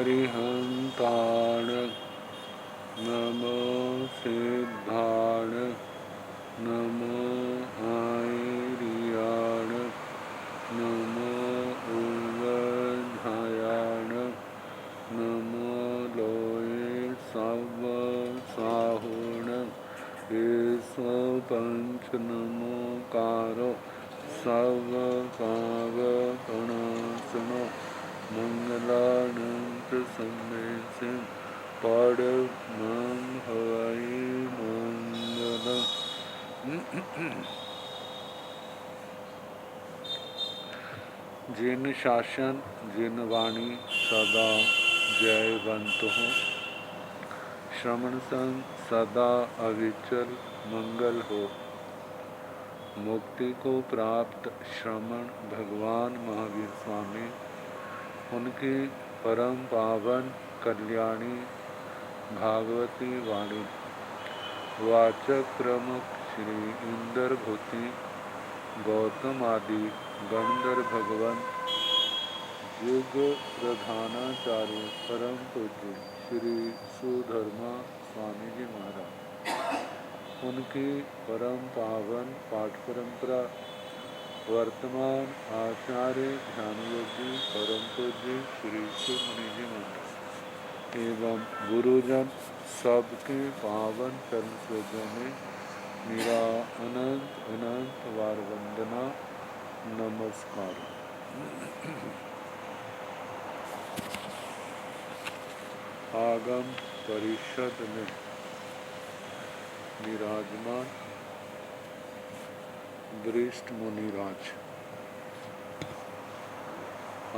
अरिहंताण नमो सिद्धाण नमो आयर्याण नमो उवधायाण नमो लोये सव साहुण ईश्व पंच नमो कारो सव पाव प्रणासनो मंगलानंत संदेश परमं हवै मंगलम्। जिन शासन जिन वाणी सदा जयवंत हो, श्रवण संग सदा अविचल मंगल हो। मुक्ति को प्राप्त श्रमण भगवान महावीर स्वामी, उनकी परम पावन कल्याणी भागवती वाणी वाचक प्रमुख श्री इंद्र भूति गौतम आदि गंधर्व भगवान युग प्रधानाचार्य परम पूज्य श्री सुधर्मा स्वामी जी महाराज, उनकी परम पावन पाठ परंपरा वर्तमान आचार्य ध्यान योगी परम पूज्य श्री सुमणि जी महाराज एवं गुरुजन सबके पावन चरण स्रोतों में मेरा अनंत अनंत वार वंदना नमस्कार। आगम परिषद में विराजमान वरिष्ठ मुनिराज,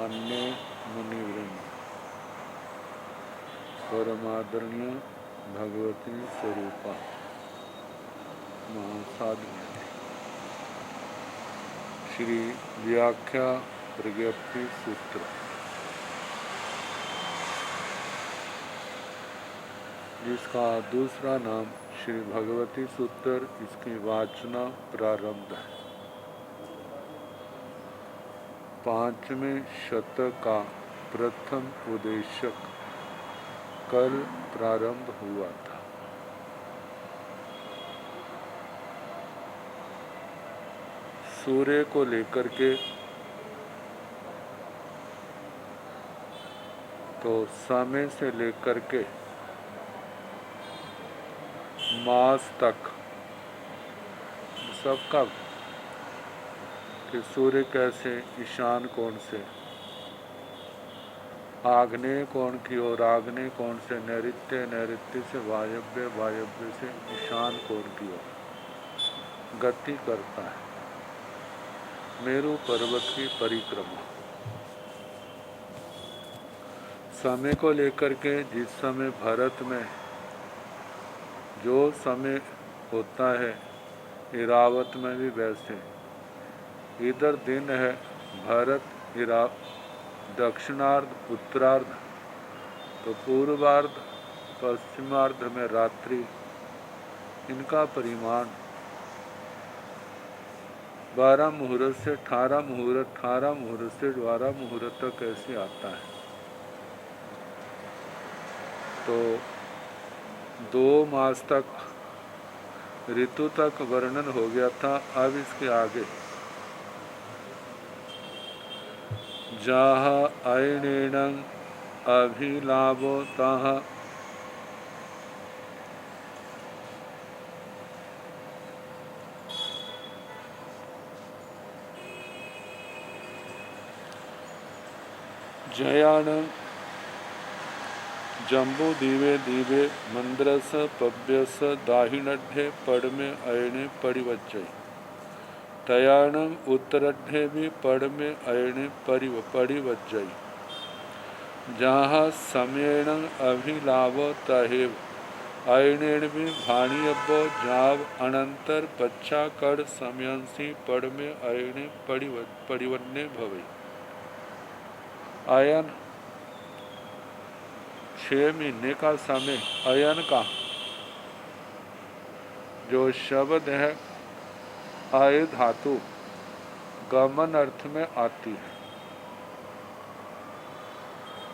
अन्य मुनिवृंद, परमादरणीय भगवती स्वरूपा महासाधु श्री व्याख्या प्रज्ञप्ति सूत्र, जिसका दूसरा नाम श्री भगवती सूत्र, इसकी वाचना प्रारंभ है। 5वें शतक का प्रथम उपदेशक कल प्रारंभ हुआ था। सूर्य को लेकर के तो समय से लेकर के मास तक सबका कि सूर्य कैसे ईशान कोण से, आग्नेय कोण की ओर, आग्नेय कोण से नैऋत्य, नैऋत्य से वायव्य, वायव्य से ईशान कोण की ओर गति करता है। मेरु पर्वत की परिक्रमा समय को लेकर के, जिस समय भारत में जो समय होता है, इरावत में भी वैसे। इधर दिन है भारत दक्षिणार्ध उत्तरार्ध, तो पूर्वार्ध पश्चिमार्ध में रात्रि। इनका परिमाण 12 मुहूर्त से 18 मुहूर्त, 18 मुहूर्त से 12 मुहूर्त तक ऐसे आता है। तो 2 मास तक ऋतु तक वर्णन हो गया था। अब इसके आगे जहाँ अयनेन अभिलाभो तहाँ जयानं जम्बू दीवे दीवे मंद्रस पव्यस दाहिणढ़े पड़मे अयने परिवज्जय तयाणम उत्तरढ़े भी पड़मे अयने परिवज्जय जहाँ समयेण अभिलाभ तहेव अयनेण भी भाणीयब्बो जाव अनंतर पच्छा कड़ समयंसी पड़मे अयने परिवन्ने भवे। अयन 6 महीने का समय, अयन का जो शब्द है आय धातु गमन अर्थ में आती है।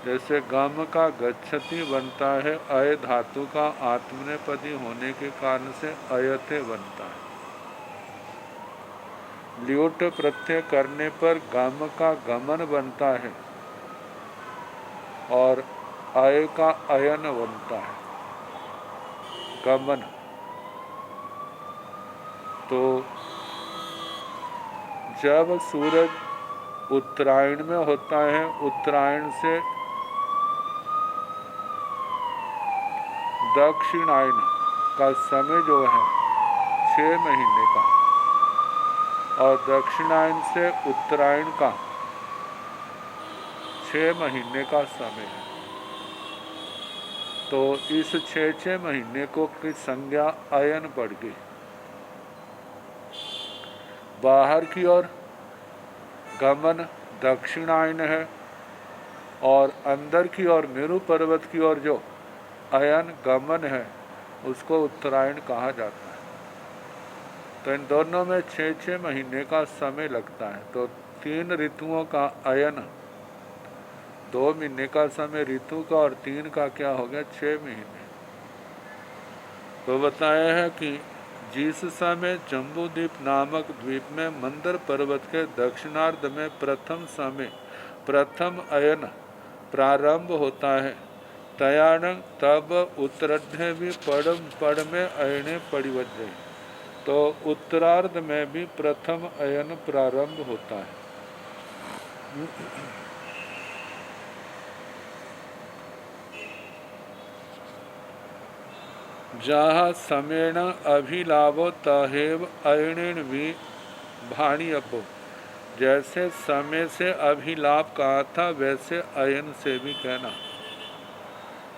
जैसे गम का गच्छति बनता है, अय धातु का आत्मनेपदी होने के कारण से अयते बनता है। ल्यूट प्रत्यय करने पर गम का गमन बनता है और अय का अयन बनता है, गमन। तो जब सूरज उत्तरायण में होता है, उत्तरायण से दक्षिणायन का समय जो है 6 महीने का, और दक्षिणायन से उत्तरायण का 6 महीने का समय है। तो इस 6 महीने को की संज्ञा अयन पड़ गई। बाहर की ओर गमन दक्षिणायन है और अंदर की ओर मेरु पर्वत की ओर जो अयन गमन है उसको उत्तरायण कहा जाता है। तो इन दोनों में 6 महीने का समय लगता है। तो 3 ऋतुओं का अयन, 2 महीने का समय ऋतु का और 3 का क्या हो गया, 6 महीने। तो बताया है कि जिस समय जम्बूद्वीप नामक द्वीप में मंदर पर्वत के दक्षिणार्ध में प्रथम अयन प्रारंभ होता है, तयाण तब उत्तरार्ध भी पड़ में अयने परिवज्य। तो उत्तरार्ध में भी प्रथम अयन प्रारंभ होता है। जहाँ समेण अभिलाभो तहेव अयणेन भी भाणी अपो। जैसे समय से अभिलाप कहा था वैसे अयन से भी कहना।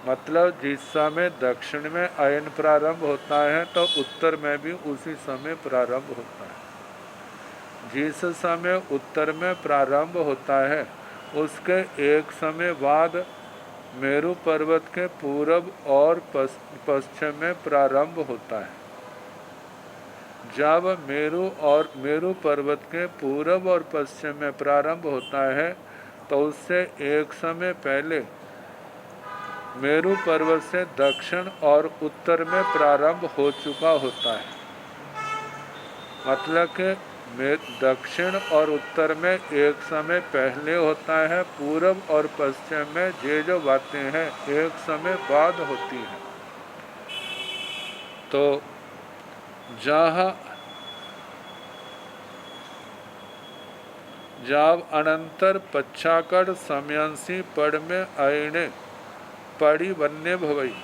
मतलब जिस समय दक्षिण में अयन प्रारंभ होता है तो उत्तर में भी उसी समय प्रारंभ होता है। जिस समय उत्तर में प्रारंभ होता है उसके एक समय बाद मेरु पर्वत के पूरब और पश्चिम में प्रारंभ होता है। जब मेरु पर्वत के पूरब और पश्चिम में प्रारंभ होता है तो उससे एक समय पहले मेरु पर्वत से दक्षिण और उत्तर में प्रारंभ हो चुका होता है। मतलब कि दक्षिण और उत्तर में एक समय पहले होता है, पूरब और पश्चिम में जो बातें हैं एक समय बाद होती हैं। तो जब अनंतर पच्छाकड़ समयांशी पड़ में अयने पड़ी बनने भवई।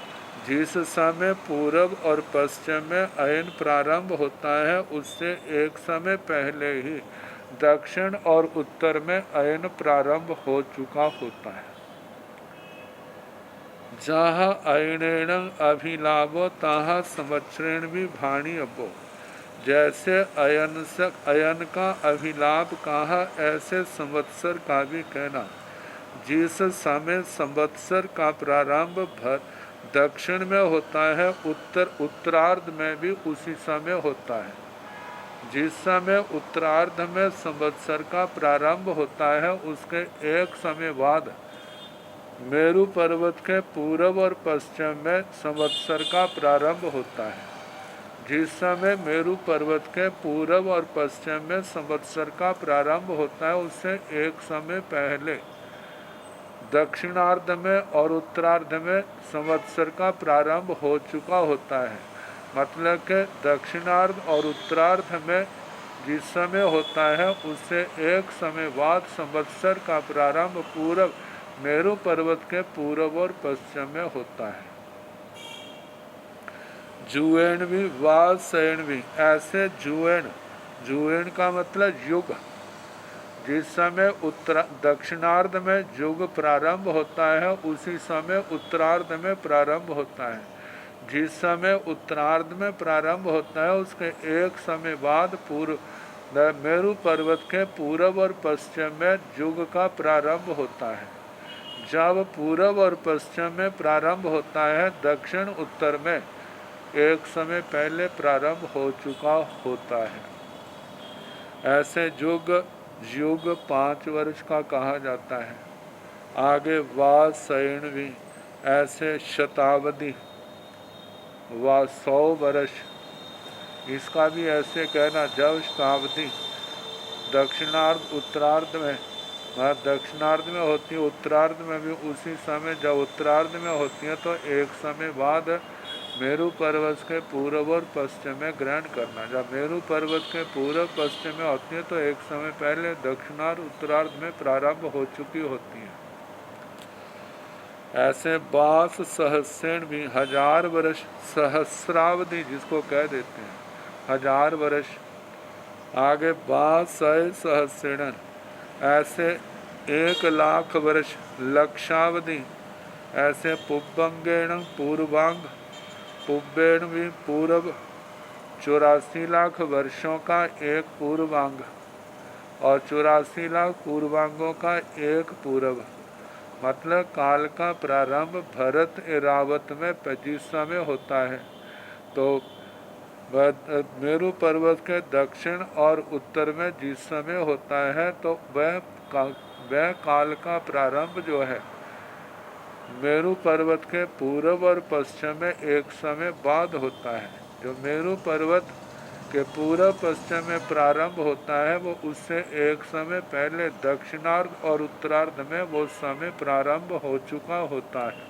जिस समय पूरब और पश्चिम में अयन प्रारंभ होता है उससे एक समय पहले ही दक्षिण और उत्तर में अयन प्रारंभ हो चुका होता है। जहाँ अयनेन अभिलाभो तहाँ संवत्सरेण भी भाणी अपो। जैसे अयन का अभिलाभ कहा ऐसे संवत्सर का भी कहना। जिस समय संवत्सर का प्रारंभ दक्षिण में होता है उत्तरार्ध में भी उसी समय होता है। जिस समय उत्तरार्ध में संवत्सर का प्रारंभ होता है उसके एक समय बाद मेरु पर्वत के पूरब और पश्चिम में संवत्सर का प्रारंभ होता है। जिस समय मेरु पर्वत के पूरब और पश्चिम में संवत्सर का प्रारंभ होता है उससे एक समय पहले दक्षिणार्ध में और उत्तरार्ध में संवत्सर का प्रारंभ हो चुका होता है। मतलब कि दक्षिणार्ध और उत्तरार्ध में जिस समय होता है उससे एक समय बाद संवत्सर का प्रारंभ पूरब मेरु पर्वत के पूरब और पश्चिम में होता है। जुएण भी वासैण भी, ऐसे जुएण का मतलब युग। जिस समय दक्षिणार्ध में युग प्रारंभ होता है उसी समय उत्तरार्ध में प्रारंभ होता है। जिस समय उत्तरार्ध में प्रारंभ होता है उसके एक समय बाद मेरु पर्वत के पूरब और पश्चिम में युग का प्रारंभ होता है। जब पूरब और पश्चिम में प्रारंभ होता है दक्षिण उत्तर में एक समय पहले प्रारंभ हो चुका होता है। ऐसे युग 5 वर्ष का कहा जाता है। आगे वा सैण भी ऐसे शताब्दी व 100 वर्ष, इसका भी ऐसे कहना जब शताब्दी दक्षिणार्ध उत्तरार्ध में, दक्षिणार्ध में होती है, उत्तरार्ध में भी उसी समय जब उत्तरार्ध में होती है तो एक समय बाद मेरू पर्वत के पूर्व और पश्चिम में ग्रहण करना। जब मेरू पर्वत के पूर्व पश्चिम में होती है तो एक समय पहले दक्षिणार्ध उत्तरार्ध में प्रारंभ हो चुकी होती है। ऐसे 22 सहस्रेण भी 1000 वर्ष, सहस्रावधि जिसको कह देते हैं 1000 वर्ष। आगे 22 सहस्रेण ऐसे 1,00,000 वर्ष, लक्षावधि ऐसे पुब्बंगेण पूर्वांग, पुब्बेण भी पूर्व 84 लाख वर्षों का एक पूर्वांग और 84 लाख पूर्वांगों का एक पूर्व, मतलब काल का प्रारंभ भरत एरावत में 25 में होता है। तो मेरू पर्वत के दक्षिण और उत्तर में जिस समय होता है तो वह काल का प्रारंभ जो है मेरू पर्वत के पूर्व और पश्चिम में एक समय बाद होता है। जो मेरू पर्वत के पूर्व पश्चिम में प्रारंभ होता है वो उससे एक समय पहले दक्षिणार्ध और उत्तरार्ध में वो समय प्रारंभ हो चुका होता है।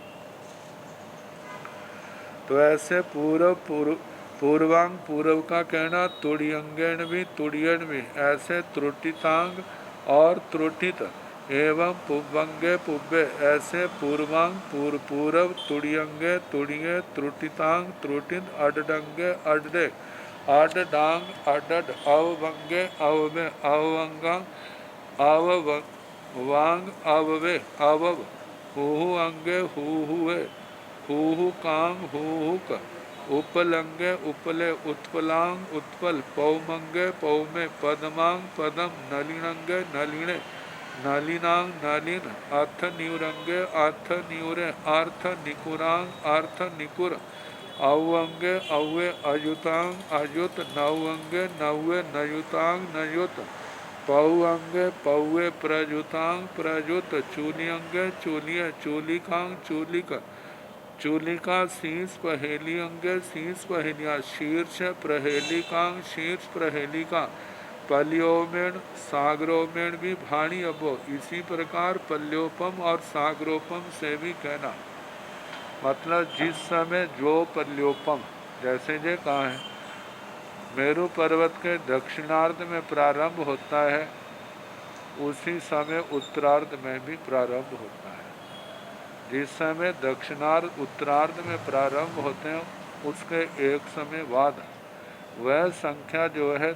तो ऐसे पूर्वांग पूर्व का कहना तुड़ियंगेण भी तुड़ियन भी ऐसे त्रुटितांग और त्रुटित एवं पुब्बंगे पुब्बे ऐसे पूर्वांग पूर्व तुड़ियंगे तुड़िये त्रुटितांग त्रुटित अडडंगे अडडे अड डांग अडड अवभंगे अवमे अवंगांग अववांग अववे अवव हुहु अंगे हुहुए हुहु कांग हुहुक उपलंगे उपले उत्पलांग उत्पल पौमंगे पौमे पदमांग पदम नलिनंगे नलिने नलिनांग नलिन अर्थ न्यूरंगे अर्थ न्यूरे अर्थ निकुरांग अर्थ निकुर अवंगे अव्वे अयुतांग अयुत नवंगे नव्वे नयुतांग नयुत पौअंगे पौवे प्रयुतांग प्रयुत चूलियंगे चूलिय चूलिकांग चूलिक चूलिका शीर्ष पहेली अंगे शीर्ष पहेलिया शीर्ष प्रहेलिकांग शीर्ष प्रहेलिका पल्योमेण सागरोमेण भी भाणी अबो। इसी प्रकार पल्योपम और सागरोपम से भी कहना, मतलब जिस समय जो पल्योपम जैसे जे कहा है मेरू पर्वत के दक्षिणार्ध में प्रारंभ होता है उसी समय उत्तरार्ध में भी प्रारंभ होता है। जिस समय दक्षिणार्ध उत्तरार्ध में प्रारंभ होते हैं उसके एक समय बाद वह संख्या जो है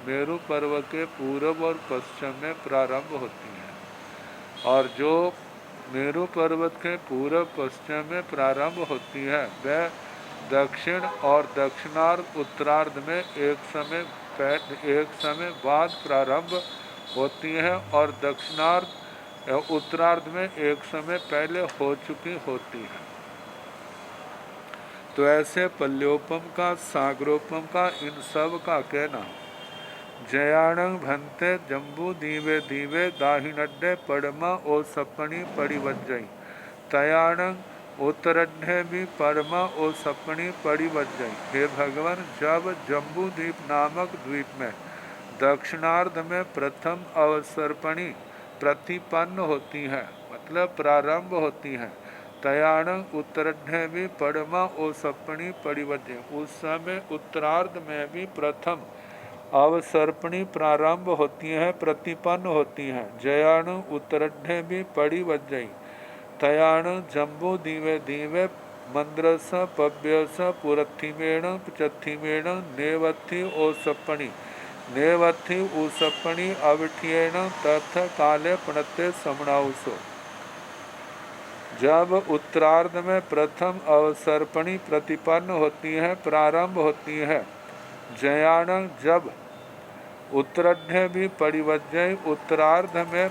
मेरू पर्वत के पूर्व और पश्चिम में प्रारंभ होती है और जो मेरू पर्वत के पूर्व पश्चिम में प्रारंभ होती है वह दक्षिण और दक्षिणार्ध उत्तरार्ध में एक समय बाद प्रारंभ होती है और दक्षिणार्ध उत्तरार्ध में एक समय पहले हो चुकी होती है। तो ऐसे पल्योपम का सागरोपम का इन सब का कहना जयाणंग भंते जम्बू दीवे दीवे दाहिनड्डे पड़मा ओ सपनी पड़ी वज्जई तयाणंग उत्तरड्ढे भी परमा ओ सपनी पड़ी वज्जई। हे भगवान, जब जम्बू द्वीप नामक द्वीप में दक्षिणार्ध में प्रथम अवसर्पणी प्रतिपन्न होती है, मतलब प्रारंभ होती है, तयाणंग उत्तरड्ढे भी पड़मा ओ सपनी पड़ी वज्जई, उस समय उत्तरार्ध में भी प्रथम अवसर्पणी प्रारंभ होती है, प्रतिपन्न होती है। जयाणु उत्तरड्ढे भी पड़ी वज्जई तयाणु जम्बू दीवे दीवे मंद्रस पव्यस पुरथिमेण चथिमेण नेवथि ओ सपणी नेवथि उसपणी अवठियेण तथ काले प्रणते समणाउसो। जब उत्तरार्ध में प्रथम अवसर्पणी प्रतिपन्न होती है, प्रारंभ होती है, जयाणं जब उत्तरार्ध भी परिवज्जय उत्तरार्ध में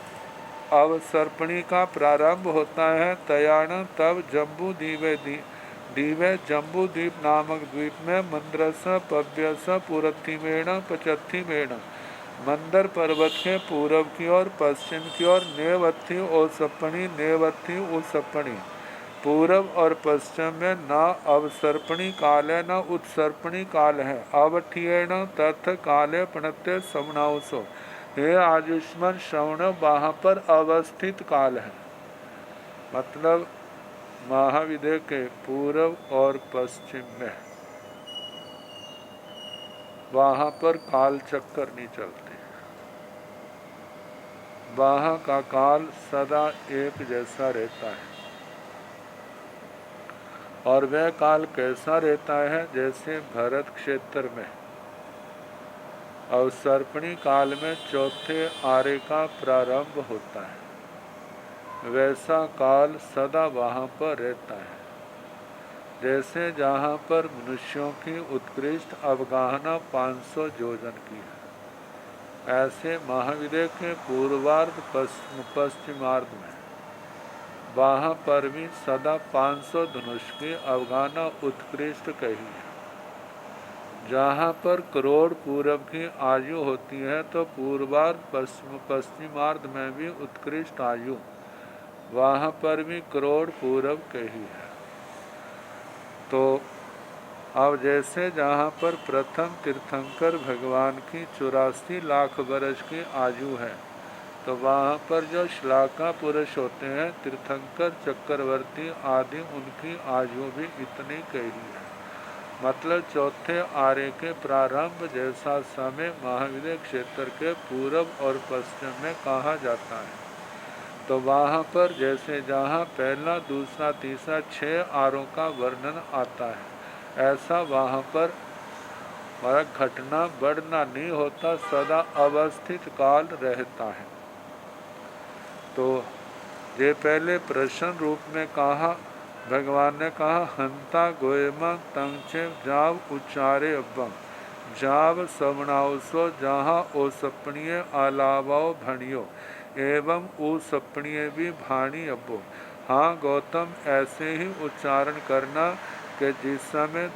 अवसर्पणी का प्रारंभ होता है, तयाणं तब जम्बू दीवे जम्बू द्वीप नामक द्वीप में मंद्रस पव्यस पुरथिमेण पचथिमेण मंदर पर्वत के पूरब की ओर, पश्चिम की ओर नेवत्थी ओसपणी, नेवत्थी उसपणी। पूरब और पश्चिम में न अवसर्पणी काल है न उत्सर्पणी काल है। अवठियेण तथ काले प्रणत्य समनाउसो। हे आयुष्मान श्रवण, वहाँ पर अवस्थित काल है। मतलब महाविद्य के पूरब और पश्चिम में वहाँ पर काल चक्कर नहीं चलते। वहाँ का काल सदा एक जैसा रहता है। और वह काल कैसा रहता है? जैसे भरत क्षेत्र में अवसर्पणी काल में चौथे आरे का प्रारंभ होता है, वैसा काल सदा वहाँ पर रहता है। जैसे जहाँ पर मनुष्यों की उत्कृष्ट अवगाहना 500 योजन की है, ऐसे महाविद्य के पूर्वार्ध पश्चिमार्ध में वहाँ पर भी सदा 500 धनुष की अवगाहना उत्कृष्ट कही है। जहाँ पर करोड़ पूरब की आयु होती है तो पूर्वार्ध पश्चिमार्ध में भी उत्कृष्ट आयु, वहाँ पर भी करोड़ पूरब कही है। तो अब जैसे जहाँ पर प्रथम तीर्थंकर भगवान की 84 लाख वर्ष की आयु है, तो वहाँ पर जो श्लाका पुरुष होते हैं, तीर्थंकर चक्रवर्ती आदि, उनकी आयु भी इतनी कही है। मतलब चौथे आर्य के प्रारंभ जैसा समय महाविद्य क्षेत्र के पूरब और पश्चिम में कहा जाता है। तो वहाँ पर जैसे जहाँ पहला दूसरा तीसरा 6 आरों का वर्णन आता है, ऐसा वहाँ पर घटना बढ़ना नहीं होता, सदा अवस्थित काल रहता है। तो ये पहले प्रश्न रूप में कहा, भगवान ने कहा हंता गोयमा तंचे जाव उच्चारे अब्बम, जाव सवनाउसो जहाँ ओ सपणिये आलावाओ भणियो, एवं ओ सपणिये भी भाणी अब्बो। हाँ गौतम, ऐसे ही उच्चारण करना कि जिस समय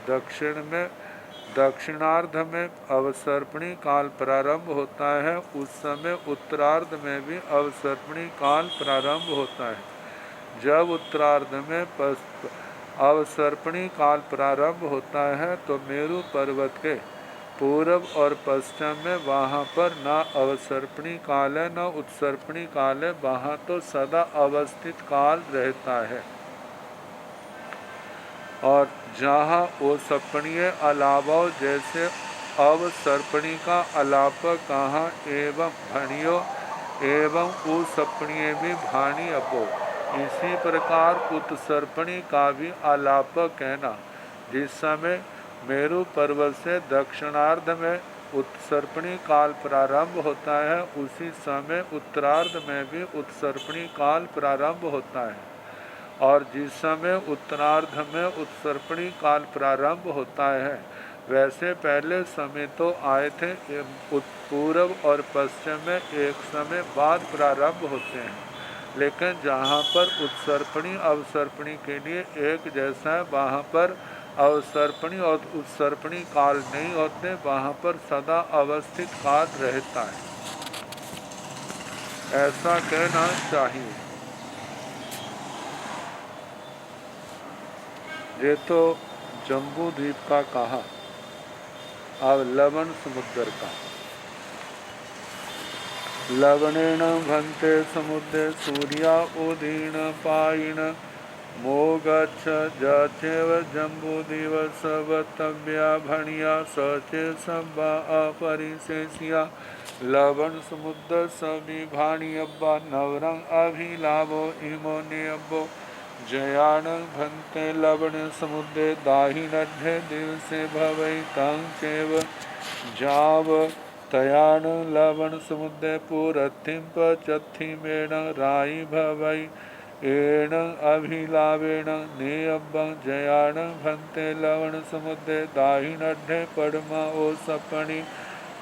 दक्षिणार्ध में अवसर्पणी काल प्रारंभ होता है, उस समय उत्तरार्ध में भी अवसर्पणी काल प्रारंभ होता है। जब उत्तरार्ध में अवसर्पणी काल प्रारंभ होता है तो मेरु पर्वत के पूरब और पश्चिम में वहाँ पर न अवसर्पणी काल है न उत्सर्पणी काल है, वहाँ तो सदा अवस्थित काल रहता है। और जहाँ वो सपणीय अलावा जैसे अवसर्पणी का अलाप कहाँ, एवं भणियो एवं उसपणीय भी भाणी अबो, इसी प्रकार उत्सर्पणी का भी आलाप कहना। जिस समय मेरु पर्वत से दक्षिणार्ध में उत्सर्पणी काल प्रारंभ होता है, उसी समय उत्तरार्ध में भी उत्सर्पणी काल प्रारंभ होता है। और जिस समय उत्तरार्ध में उत्सर्पणी काल प्रारंभ होता है, वैसे पहले समय तो आए थे पूर्व और पश्चिम में एक समय बाद प्रारंभ होते हैं, लेकिन जहाँ पर उत्सर्पणी अवसर्पणी के लिए एक जैसा है, वहाँ पर अवसर्पणी और उत्सर्पणी काल नहीं होते, वहाँ पर सदा अवस्थित काल रहता है, ऐसा कहना चाहिए। ये तो जम्बू द्वीप का कहा। अब लवण समुद्र का। लवणेन भंते समुद्रे सूर्या उदीन पायिन, मोगच्छ जथेव जम्बूदीव सवतव्या भणिया, सचे सब्बा अपरिशेष्या। लवण समुद्र सभी भाणी अब्बा, नवरंग अभिलाभो इमो नियब्बो। जयान भंते लवण समुद्रे, दाहिनढ़े दिल से भवै तंग चेव जाव। तयान लवण समुद्रे पूरथिम पचथि मेण, राई भवै एण अभिलावेण नेयब्बं। जयान भंते लवण समुद्रे, दाहिनढ़े पड़मा ओ सपणी,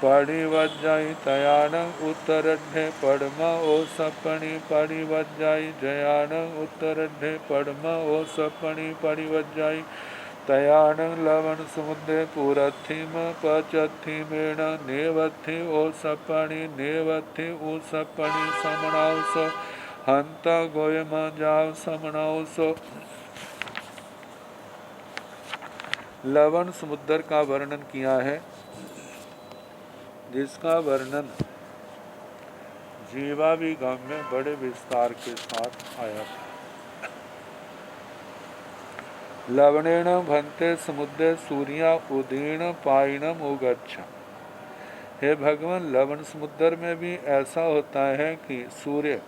परिवज्जाई तयान उत्तरढ़े पड़मा ओ सपणी परिवज्जाई। जयान उत्तरढ़े पड़मा ओ सपणी परिवज्जाई। तयानं लवण समुद्रे पुरथिम पचथिमेण नेवथि ओसपणि नेवथि उसपणि समणाउसो हंत गोयम जाव समणाउसो। लवण समुद्र का वर्णन किया है, जिसका वर्णन जीवाभिगम में बड़े विस्तार के साथ आया था। लवणेन भन्ते समुद्रे सूर्या उदीर्ण पायनम उगच्छ। हे भगवान, लवण समुद्र में भी ऐसा होता है कि सूर्य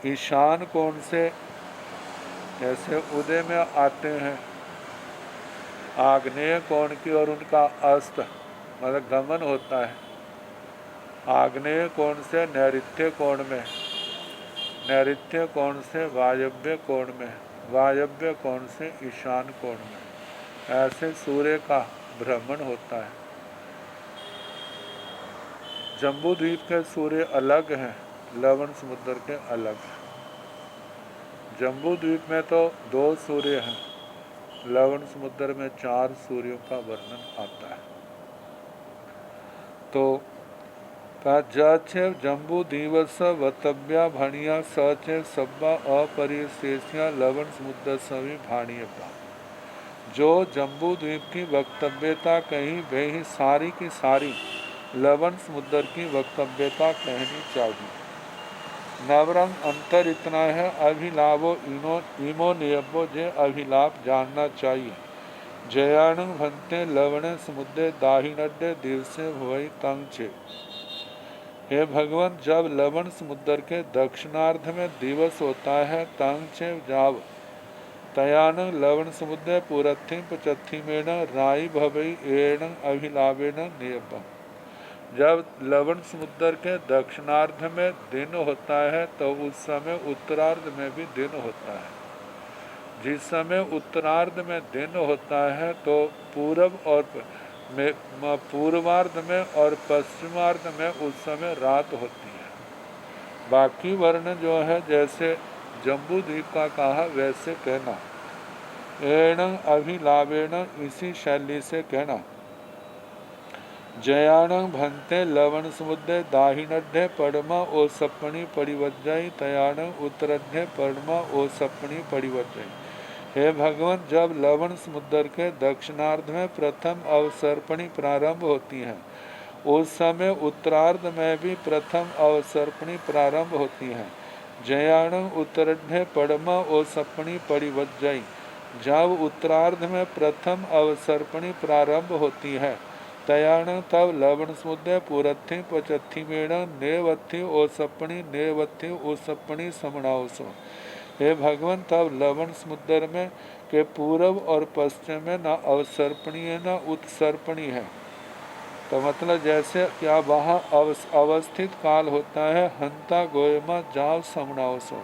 ईशान कोण से जैसे उदय में आते हैं, आग्नेय कोण की ओर उनका अस्त मतलब गमन होता है। आग्नेय कोण से नैऋत्य कोण में, नैऋत्य कोण से वायव्य कोण में, वायव्य कोण से ईशान कोण में, ऐसे सूर्य का भ्रमण होता है। जम्बू द्वीप के सूर्य अलग हैं, लवण समुद्र के अलग हैं। जम्बू द्वीप में तो 2 सूर्य हैं, लवण समुद्र में 4 सूर्यों का वर्णन आता है। तो जचे जम्बू दिवस वतव्या भाणिया सचे सब्बा अपरिशेष्या लवण समुद्र सभी भाणीय। जो जम्बू द्वीप की वक्तव्यता कहीं वही सारी की सारी लवण समुद्र की वक्तव्यता कहनी चाहिए। नवरंग अंतर इतना है, अभिलाभो इमो नियमो जे अभिलाप जानना चाहिए। जयाणु भंते लवण समुद्र दाहिनड्डे दिवसे भवई तंग छे। हे भगवान, जब लवण समुद्र के दक्षिणार्ध में दिवस होता है तंग छे जाव तयान लवण समुद्र पुरथिम पचथिमेण राई भवई एण अभिलावेन नियम। जब लवण समुद्र के दक्षिणार्ध में दिन होता है तो उस समय उत्तरार्ध में भी दिन होता है। जिस समय उत्तरार्ध में दिन होता है तो पूर्व और पूर्वार्ध में और पश्चिमार्ध में उस समय रात होती है। बाकी वर्ण जो है जैसे जम्बू द्वीप का कहा वैसे कहना। एण अभिलावेण इसी शैली से कहना। जयाण भंते लवण समुद्र दाहिनड्ढे पड़मा ओ सपनी परिवज्जई तयाण उत्तरड्ढे पड़मा ओ सपनी परिवज्जई। हे भगवान, जब लवण समुद्र के दक्षिणार्ध में प्रथम अवसर्पणी प्रारंभ होती है उस समय उत्तरार्ध में भी प्रथम अवसर्पणी प्रारंभ होती है। जयाण उत्तरड्ढे पड़मा ओ सपनी परिवज्जई। जब उत्तरार्ध में प्रथम अवसर्पणी प्रारंभ होती है तयाण तब लवण समुद्र पुरथि पचथिमेण नेवथि ओसपणी नेवथि ओसपणी समणाउसो। हे भगवान, तब लवण समुद्र में के पूर्व और पश्चिम में न अवसर्पणी है न उत्सर्पणी है। तो मतलब जैसे क्या वहाँ अवस्थित काल होता है हंता गोयमा जाव समणाउसो।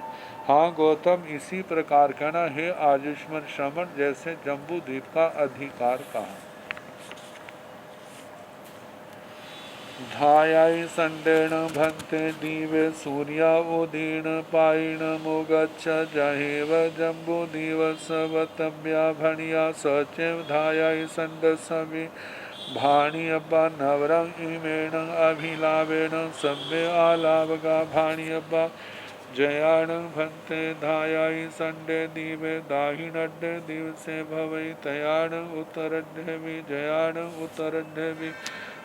हाँ गौतम, इसी प्रकार कहना हे आयुष्मान श्रमण जैसे जम्बू द्वीप का अधिकार कहा। धायाई संडेण भंते दीवे सूर्या उदीर्ण पायण मुगच्छ जहेव जम्बू दिवस वतव्या भणिया सचेव धायाई संड सभी भाणियब्बा नवरंग इमेण अभिलावेण सभ्य आलावगा भाणियब्बा। जयाण भंते धायाई संडे दीवे दाहिनड्डे दिवसे भवई तयाण उत्तरड्डे भी जयाण उत्तरड्डे भी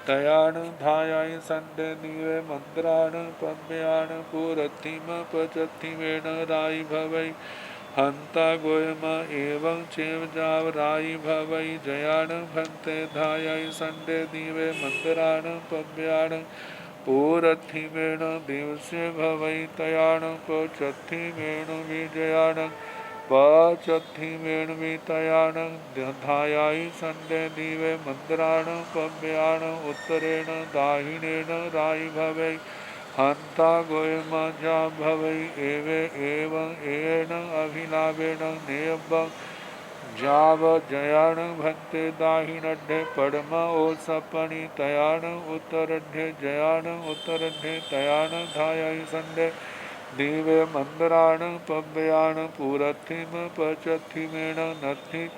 तयाण धायाई संडे दीवे मंत्राण पव्याण पुरथिम पचथिमेण राई भवई हंता गोयमा एवं चेव जाव राई भवई। जयाण भंते धायाई संडे दीवे मंत्राण पव्याण पुरथिमेण दिवसे भवई तयाण पचथिमेण विजयाण पचथिमेण वितयाण धायाई संडे दीवे मंत्राण पव्याण उत्तरेण दाहिनेन राई भवई हंता गोयमा जा भवई एवे एवं एण अभिलावेण नेयब्बं जाव जयाण भंते दाहिनड्ढे पड़मा ओ सपणी तयाण उत्तरड्ढे जयाण उत्तरड्ढे तयाण धायाई संडे दीवे मंदराण पव्याण पूरथिम पचथिमेण नथि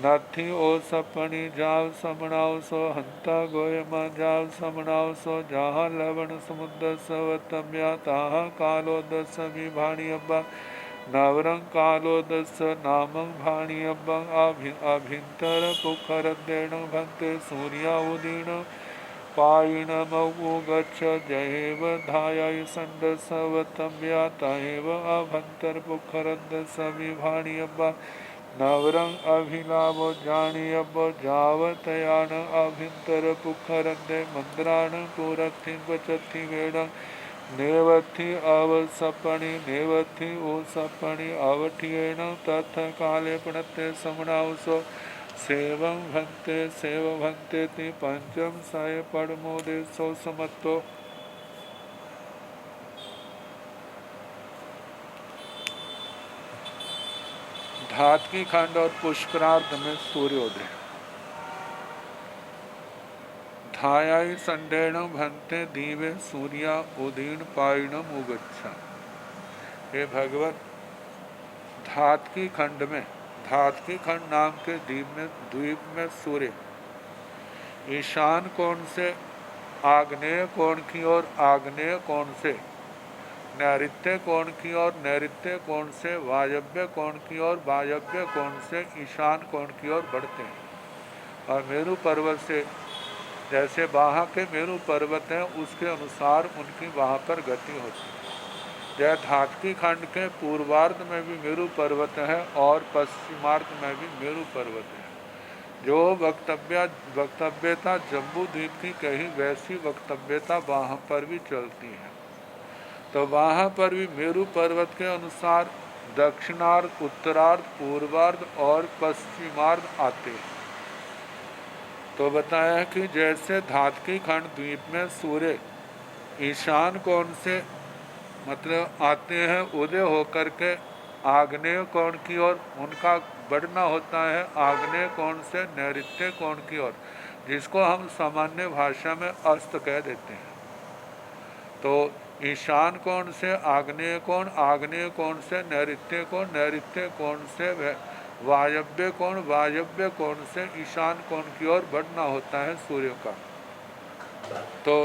नथि ओ सपनी जाव समणाव सो हंता गोयमा जाव समणाव सो जहाँ लवण समुद्र सवतम्या ताहा कालो दस विभाणी अब्बा नवरंग कालो दस नामं भाणी अब्बा अभिंतर पुखर देण भंते सूर्या उदीण पायिणमौ गच्छ जयेव धायाय संड सवतम्या तहेव अभंतर पुखर दस विभाणी अब्बा नवरंग अभिलाभो जानियब जावतयान अभिंतर पुखरंदे मंद्राण पूरथि बचथि वेण नेवथि अव सपणि नेवथि ओ सपणि अवठियेण तथ काले प्रणते समणावसो सेवं भंते ति पंचम साय पड़मोदे सो समत्तो। धात्की खंड और पुष्करार्ध में सूर्योदय। धायाई संडेण भंते दीवे सूर्या उदीन पायणम उगच्छा। हे भगवत, धात्की खंड में, धात्की खंड नाम के द्वीप में सूर्य ईशान कोण से आग्नेय कोण की ओर, आग्नेय कोण से नैऋत्य कोण की ओर, नैऋत्य कोण से वायव्य कोण की ओर, वायव्य कोण से ईशान कोण की ओर बढ़ते हैं। और मेरू पर्वत से, जैसे वहाँ के मेरू पर्वत हैं उसके अनुसार उनकी वहाँ पर गति होती है। जय धात्की खंड के पूर्वार्ध में भी मेरू पर्वत है और पश्चिमार्ध में भी मेरू पर्वत है। जो वक्तव्यता जम्बू द्वीप की कही वैसी वक्तव्यता वहाँ पर भी चलती है। तो वहाँ पर भी मेरू पर्वत के अनुसार दक्षिणार्ध, उत्तरार्ध, पूर्वार्ध और पश्चिमार्ध आते हैं। तो बताया कि जैसे धात्की खंड द्वीप में सूर्य ईशान कोण से मतलब आते हैं उदय होकर के आग्नेय कोण की ओर, उनका बढ़ना होता है आग्नेय कोण से नैऋत्य कोण की ओर, जिसको हम सामान्य भाषा में अस्त कह देते हैं। तो ईशान कोण से आग्नेय कोण, आग्नेय कोण से नैऋत्य कोण, नैऋत्य कोण से वायव्य कोण, वायव्य कोण से ईशान कोण की ओर बढ़ना होता है सूर्य का। तो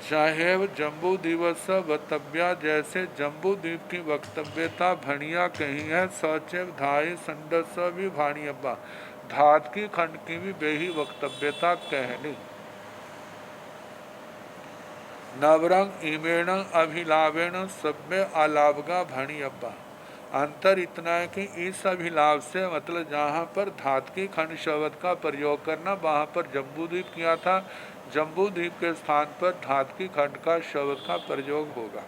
जाहेव जम्बू दिवस वक्तव्या, जैसे जम्बू द्वीप की वक्तव्यता भणिया कही है, सचेव धाई संडस भी भाणियब्बा, धात्की खंड की भी बेही वक्तव्यता कहनी। नवरंग इमेण अभिलावेण सभ्य अलाभगा भणी अब्बा। अंतर इतना है कि इस अभिलाव से मतलब जहाँ पर धात्की खंड शब्द का प्रयोग करना वहाँ पर जम्बूद्वीप किया था, जम्बूद्वीप के स्थान पर धात्की खंड का शब्द का प्रयोग होगा।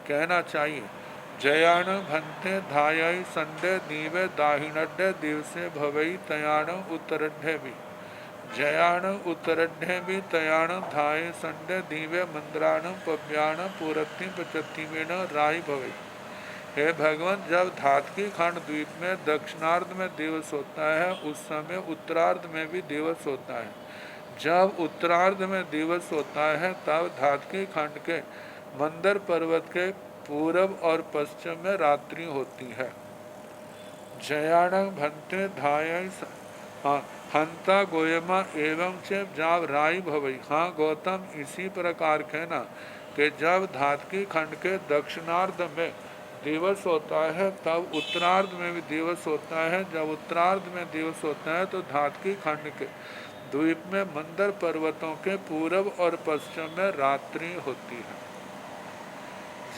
कहना चाहिए जयाण भंते धायाई संडे दीवे दाहिणड्डे दिवसे भवई तयाण उत्तरड्ढे भी, जयाण उत्तरड्ढे भी तयाण धाये संडे दीवे मंद्राण पव्याण पूरथि पचथिमेण राय भवई। हे भगवान, जब धात्की खंड द्वीप में दक्षिणार्ध में दिवस होता है उस समय उत्तरार्ध में भी दिवस होता है। जब उत्तरार्ध में दिवस होता है तब धात्की खंड के मंदर पर्वत के पूर्व और पश्चिम में रात्रि होती है। जयाण भंते धाय हंता गोयमा एवं चे जाव राय भवई। हाँ गौतम, इसी प्रकार कहना कि जब धात्की खंड के दक्षिणार्ध में दिवस होता है तब उत्तरार्ध में भी दिवस होता है। जब उत्तरार्ध में दिवस होता है तो धात्की खंड के द्वीप में मंदर पर्वतों के पूर्व और पश्चिम में रात्रि होती है।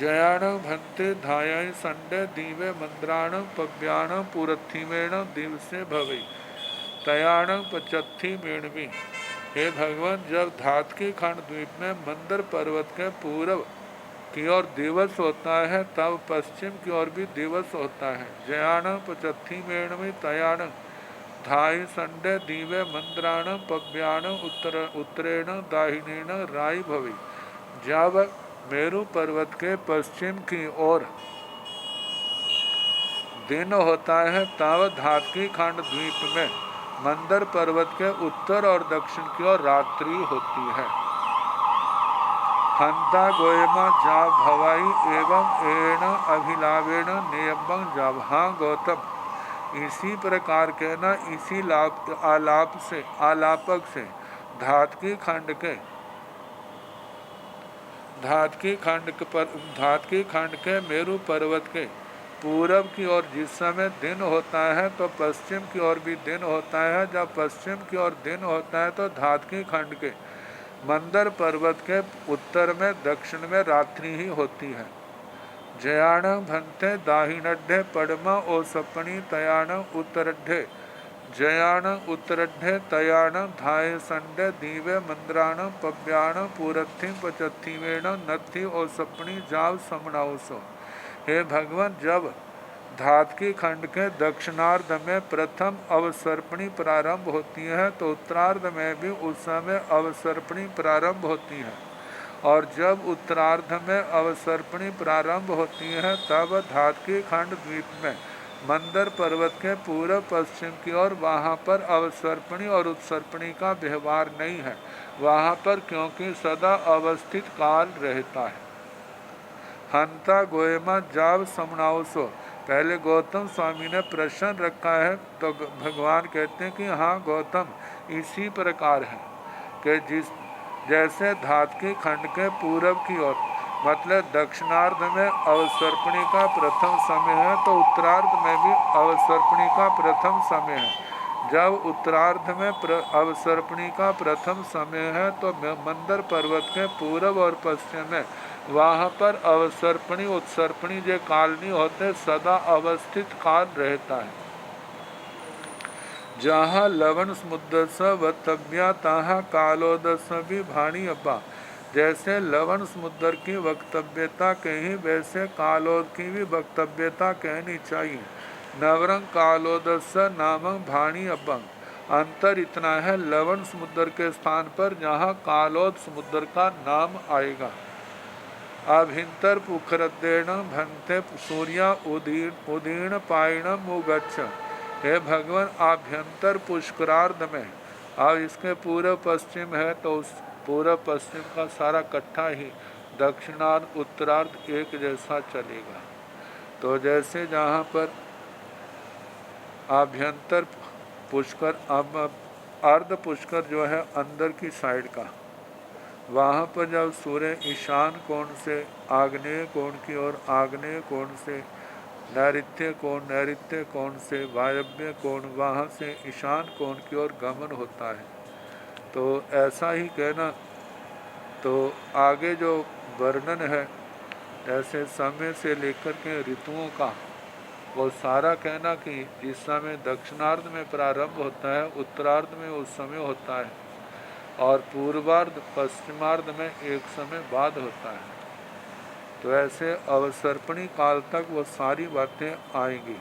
जयाण भंते धायाय संडे दीवे मंद्राण पव्याण पूरथिमेण दिवसे भवई तयाण पचथि मेणवी। हे भगवान, जब धात्की खंड द्वीप में मंदर पर्वत के पूर्व की ओर दिवस होता है तब पश्चिम की ओर भी दिवस होता है। जयाण पचथि मेणवी तयाण धाई संडे दीवे मंद्राण पव्याण उत्तरेण दाहिनेण राय भवई। जब मेरू पर्वत के पश्चिम की ओर दिन होता है तब धात्की खंड द्वीप में मंदर पर्वत के उत्तर और दक्षिण की ओर रात्रि होती है। हंता गोयमा जा भवाई एवं एण अभिलावेण नेयबं जाव। हाँ गौतम, इसी प्रकार कहना, इसी आलापक से धात की खंड के मेरु पर्वत के पूरब की ओर जिस समय दिन होता है तो पश्चिम की ओर भी दिन होता है। जब पश्चिम की ओर दिन होता है तो धात की खंड के मंदर पर्वत के उत्तर में दक्षिण में रात्रि ही होती है। जयाण भंते दाहिणढ़े पड़मा ओ सपनी तयाण उत्तरढ़े। जयाण उत्तरढ़े तयाण धाये संडे दीवे मंद्राण पव्याण पूरथि पचत्थिवेण नथि ओ सपनी जाव समणाउसो। हे भगवान, जब धात की खंड के दक्षिणार्ध में प्रथम अवसर्पणी प्रारंभ होती है तो उत्तरार्ध में भी उस समय अवसर्पणी प्रारंभ होती है, और जब उत्तरार्ध में अवसर्पणी प्रारंभ होती है तब धात की खंड द्वीप में मंदर पर्वत के पूर्व पश्चिम की ओर, वहाँ पर अवसर्पणी और उत्सर्पणी का व्यवहार नहीं है वहाँ पर, क्योंकि सदा अवस्थित काल रहता है। हंता गोयमा जाव समणाउसो। पहले गौतम स्वामी ने प्रश्न रखा है तो भगवान कहते हैं कि हाँ गौतम, इसी प्रकार है कि जैसे धात की खंड के पूरब की ओर मतलब दक्षिणार्ध में अवसर्पणी का प्रथम समय है तो उत्तरार्ध में भी अवसर्पणी का प्रथम समय है। जब उत्तरार्ध में अवसर्पणी का प्रथम समय है तो मंदर पर्वत के पूरब और पश्चिम में वहाँ पर अवसर्पणी उत्सर्पणी जो काल नहीं होते, सदा अवस्थित काल रहता है। जहाँ लवण समुद्र स वक्तव्या तहाँ कालोदस भी भाणी अब्बा। जैसे लवण समुद्र की वक्तव्यता कहीं वैसे कालोद की भी वक्तव्यता कहनी चाहिए। नवरंग कालोदस नामक भाणी अब्बंग। अंतर इतना है लवण समुद्र के स्थान पर जहाँ कालोद समुद्र का नाम आएगा। आभ्यंतर पुखरद्देण भंते सूर्या उदीर्ण पायणम उगच्छ। हे भगवान, आभ्यंतर पुष्करार्ध में अब इसके पूर्व पश्चिम है तो उस पूर्व पश्चिम का सारा इकट्ठा ही दक्षिणार्ध उत्तरार्ध एक जैसा चलेगा। तो जैसे जहाँ पर आभ्यंतर पुष्कर अर्ध पुष्कर जो है अंदर की साइड का, वहाँ पर जब सूर्य ईशान कोण से आग्नेय कोण की ओर, आग्नेय कोण से नैऋत्य कोण से वायव्य कोण, वहाँ से ईशान कोण की ओर गमन होता है। तो ऐसा ही कहना। तो आगे जो वर्णन है ऐसे समय से लेकर के ऋतुओं का वो सारा कहना कि जिस समय दक्षिणार्ध में प्रारंभ होता है उत्तरार्ध में उस समय होता है और पूर्वार्ध पश्चिमार्ध में एक समय बाद होता है। तो ऐसे अवसर्पणी काल तक वो सारी बातें आएंगी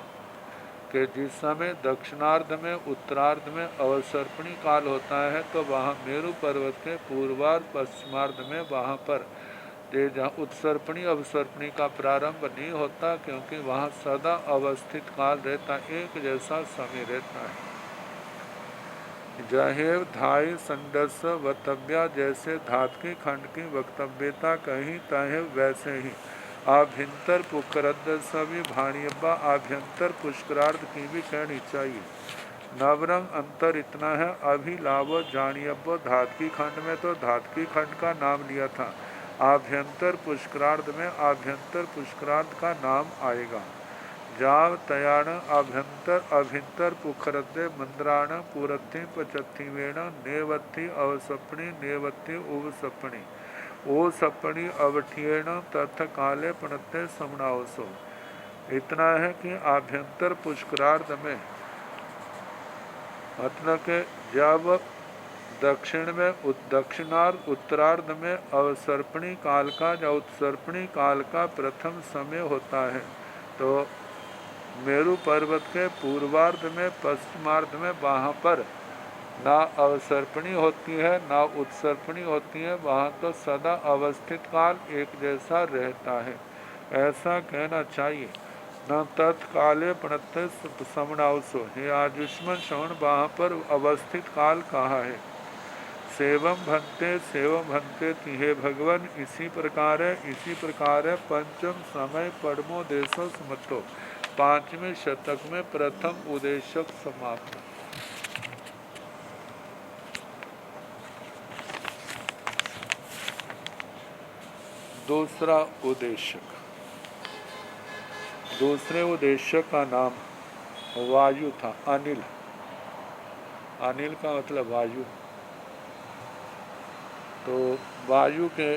कि जिस समय दक्षिणार्ध में उत्तरार्ध में अवसर्पणी काल होता है तो वहाँ मेरु पर्वत के पूर्वार्ध पश्चिमार्ध में वहाँ पर जहाँ उत्सर्पणी अवसर्पणी का प्रारंभ नहीं होता, क्योंकि वहाँ सदा अवस्थित काल रहता, एक जैसा समय रहता है। जहेव धाय संडस वक्तव्या। जैसे धात की खंड की वक्तव्यता कहीं तहेव वैसे ही आभ्यंतर पुष्करद्द सभी भाणियब्बा आभ्यंतर पुष्करार्ध की भी कहनी चाहिए। नवरंग अंतर इतना है अभिलाव जानियब्बो। धात की खंड में तो धात की खंड का नाम लिया था, आभ्यंतर पुष्करार्ध में आभ्यंतर पुष्करार्ध का नाम आएगा। जाव तयाण अभ्यंतर पुखरद्दे मंद्राण पूरथि पचत्थिवेण नेवत्थि अवसपणी नेवत्थि उवसपणी ओ सपणी अवठियेण तथ काले पणत्ते समणावसो। इतना है कि आभ्यंतर पुष्करार्ध में मतलब के जब दक्षिण में दक्षिणार्ध उत्तरार्ध में अवसर्पणी काल का या उत्सर्पणी काल का प्रथम समय होता है तो मेरु पर्वत के पूर्वार्ध में पश्चिमार्ध में वहाँ पर ना अवसर्पणी होती है ना उत्सर्पणी होती है, वहाँ तो सदा अवस्थित काल एक जैसा रहता है, ऐसा कहना चाहिए। न तत्काले प्रणत्य समणावसो। हे आयुष्मान श्रवण, वहाँ पर अवस्थित काल कहा है। सेवम भंते हे भगवान इसी प्रकार है पंचम समय पड़मो देशो समतो। 5वें शतक में प्रथम उदेशक समाप्त। दूसरा उदेशक, दूसरे उदेशक का नाम वायु था। अनिल, अनिल का मतलब वायु। तो वायु के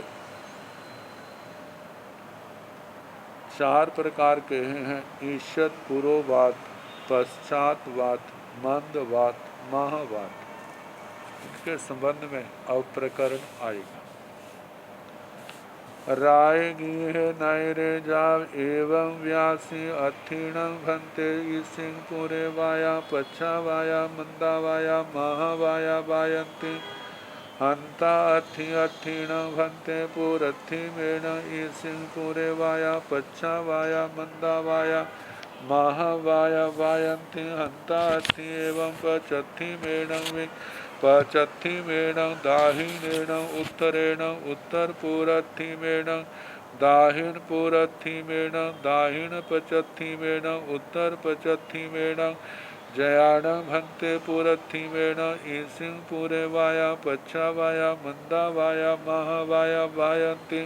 4 प्रकार के हैं, ईषद, पुरोवात, पश्चातवात, मंदवात, महावात। इनके संबंध में अवप्रकरण आएगा। राय गीह नैरे जाव एवं व्यासी अथीणं भंते ईसिंग पुरे वाया पच्छा वाया मंदा वाया महावाया वायन्ति हंता अथि अथीण भंते पुरथि मेण ईसिंग पुरे वाया पच्छा वाया मंदा वाया महावाया वायन्ति हंता अथि एवं पचथि मेण पचथि मेण दाहिनेण उत्तरेण उत्तर पुरथि मेण दाहिण पुरथि मेण दाहिण पचथि मेण उत्तर पचथि मेण जयाण भंते पुरथि मेण ईसिंग पुरे वाया पच्छा वाया मंदा वाया महावाया वायन्ति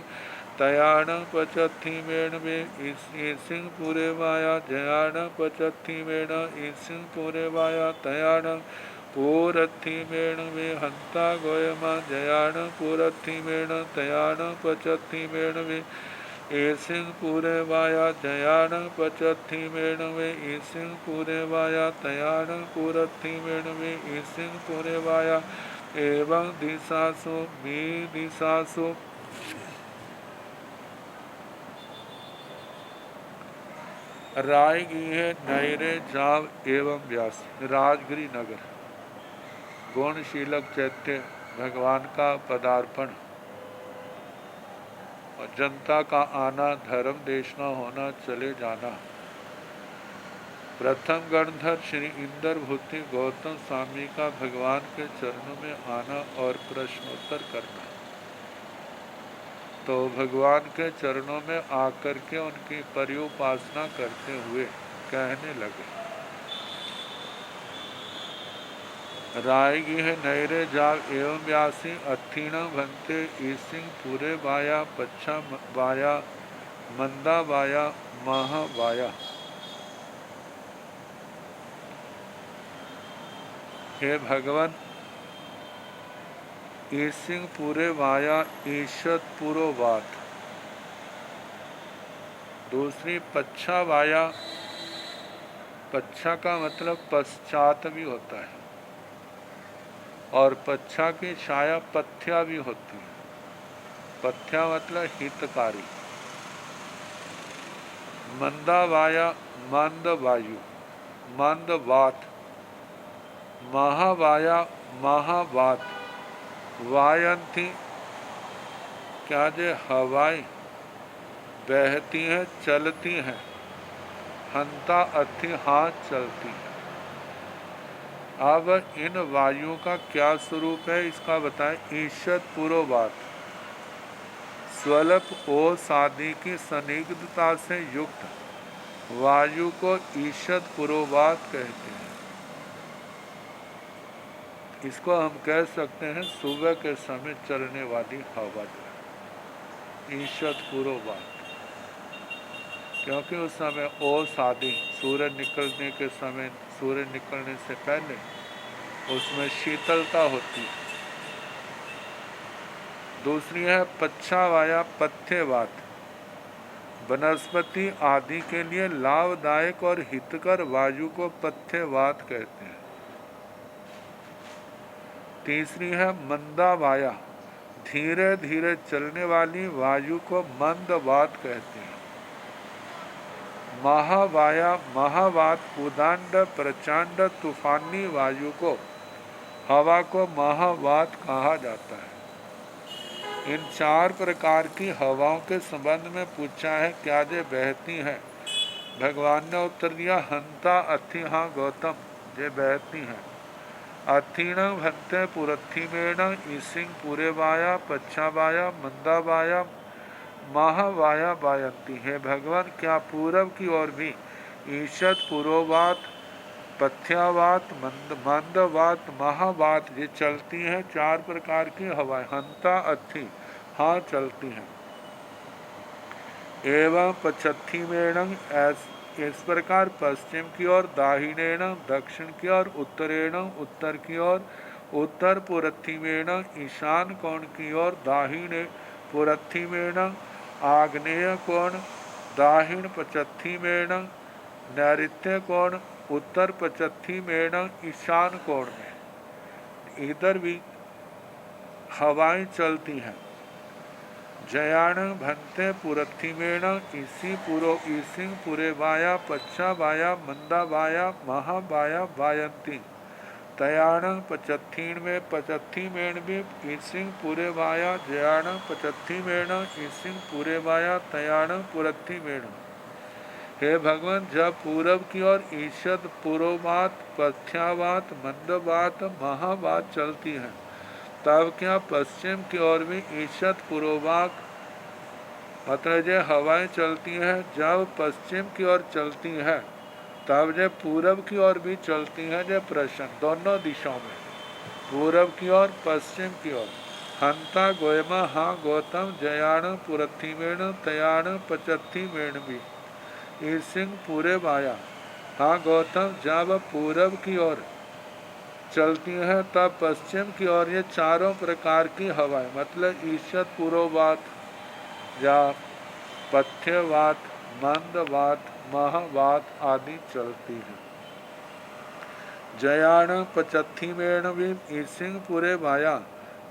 तयाण पचथि मेण में ईसिंग पुरे वाया जयाण पचथि मेण ईसिंग पुरे वाया तयाण पुरथि मेण में हंता गोयमा जयाण पुरथि मेण तयाण पचथि मेण में ईसिंग पुरे वाया जयाण पचथि मेण में ईसिंग पुरे वाया तयाण पुरथि मेण में ईसिंग पुरे वाया एवं दिशासु मी दिशासु रायगीह नैरे जाव एवं व्यास। राजगिरी नगर, गुणशीलक चैत्य, भगवान का पदार्पण और जनता का आना, धर्म देशना होना, चले जाना। प्रथम गणधर श्री इंद्रभूति गौतम स्वामी का भगवान के चरणों में आना और प्रश्नोत्तर करना। तो भगवान के चरणों में आकर के उनकी पर्युपासना करते हुए कहने लगे, रायगीह नैरे जाव एवं व्यासी अथीण भंते ईसिंग पूरे वाया पच्छा वाया मंदा वाया महावाया। हे भगवान, ईसिंग पूरे वाया ईशत पुरोवात। दूसरी पच्छा वाया, पच्छा का मतलब पश्चात भी होता है और पच्छा की छाया पथ्या भी होती है। पथ्या मतलब हितकारी। मंदा वाया मंद वायु, मंद वात। महावाया महावात। वायंती क्या जे हवाएं बहती हैं, चलती हैं। हंता अथि हाथ चलती है। अब इन वायुओं का क्या स्वरूप है इसका बताएं। ईषद पुरोवात, स्वल्प ओस आदि की संदिग्धता से युक्त वायु को ईषद पुरोवात कहते हैं। इसको हम कह सकते हैं सुबह के समय चलने वाली हवा, ईषद पुरोवात। क्योंकि उस समय ओस आदि सूर्य निकलने के समय, सूर्य निकलने से पहले उसमें शीतलता होती है। दूसरी है पच्छा वाया पथ्यवात, वनस्पति आदि के लिए लाभदायक और हितकर वायु को पथ्यवात कहते हैं। तीसरी है मंदा वाया, धीरे धीरे चलने वाली वायु को मंदवात कहते हैं। महावाया महावात उदांड प्रचंड तूफानी वायु को, हवा को महावात कहा जाता है। इन 4 प्रकार की हवाओं के संबंध में पूछा है क्या जे बहती हैं। भगवान ने उत्तर दिया हंता अथि हाँ गौतम, जे बहती हैं। अथीण भंते पुरथिमेण ईसिंग पूरे वाया पच्छा वाया मंदा वाया महावाया वायंती। है भगवान, क्या पूरब की ओर भी ईशत पुरोवात पथ्यावात मंदवात महावात ये चलती हैं। चार प्रकार की हवाएं हंता अथी हाँ चलती हैं। एवं पचत्थी मेणं इस प्रकार पश्चिम की ओर दाहिनेण दक्षिण की ओर उत्तरेण उत्तर की ओर उत्तर पुरथिमेण ईशान कोण की ओर दाहिने पुरथिमेण आग्नेय कोण दाहिण पचत्थीमेण नैऋत्य कोण उत्तर पचत्थीमेण ईशान कोण में इधर भी हवाएं चलती हैं। जयाण भंते पुरथिमेण ईसिंग पुरे वाया पच्छा वाया मंदा वाया महावाया वायंती। तयाण पचत्थीण में पचत्थी मेण भी ईसिंग पुरे वाया जयाण पचत्थी मेण ईसिंग पुरे वाया तयाण पुरथी मेण। हे भगवान, जब पूरब की ओर ईशद पुरोवात पथ्यावात मंदवात महावात चलती है, तब क्या पश्चिम की ओर भी ईशद पुरोवाक मतलब जो हवाएं चलती हैं। जब पश्चिम की ओर चलती है तब जो पूरब की ओर भी चलती हैं। जो प्रश्न दोनों दिशाओं में पूरब की ओर पश्चिम की ओर। हंता गोयमा हाँ गौतम जयाण पुरथिमेण तयाण पचत्थी मेण भी ईसिंग पूरे वाया। हाँ गौतम, जब पूरब की ओर चलती है तब पश्चिम की ओर ये चारों प्रकार की हवाएं मतलब ईशद पुरोवात या पथ्यवात मंदवात महावात आदि चलती है। जयाण पचत्थीमेण भी ईसिंग पुरे वाया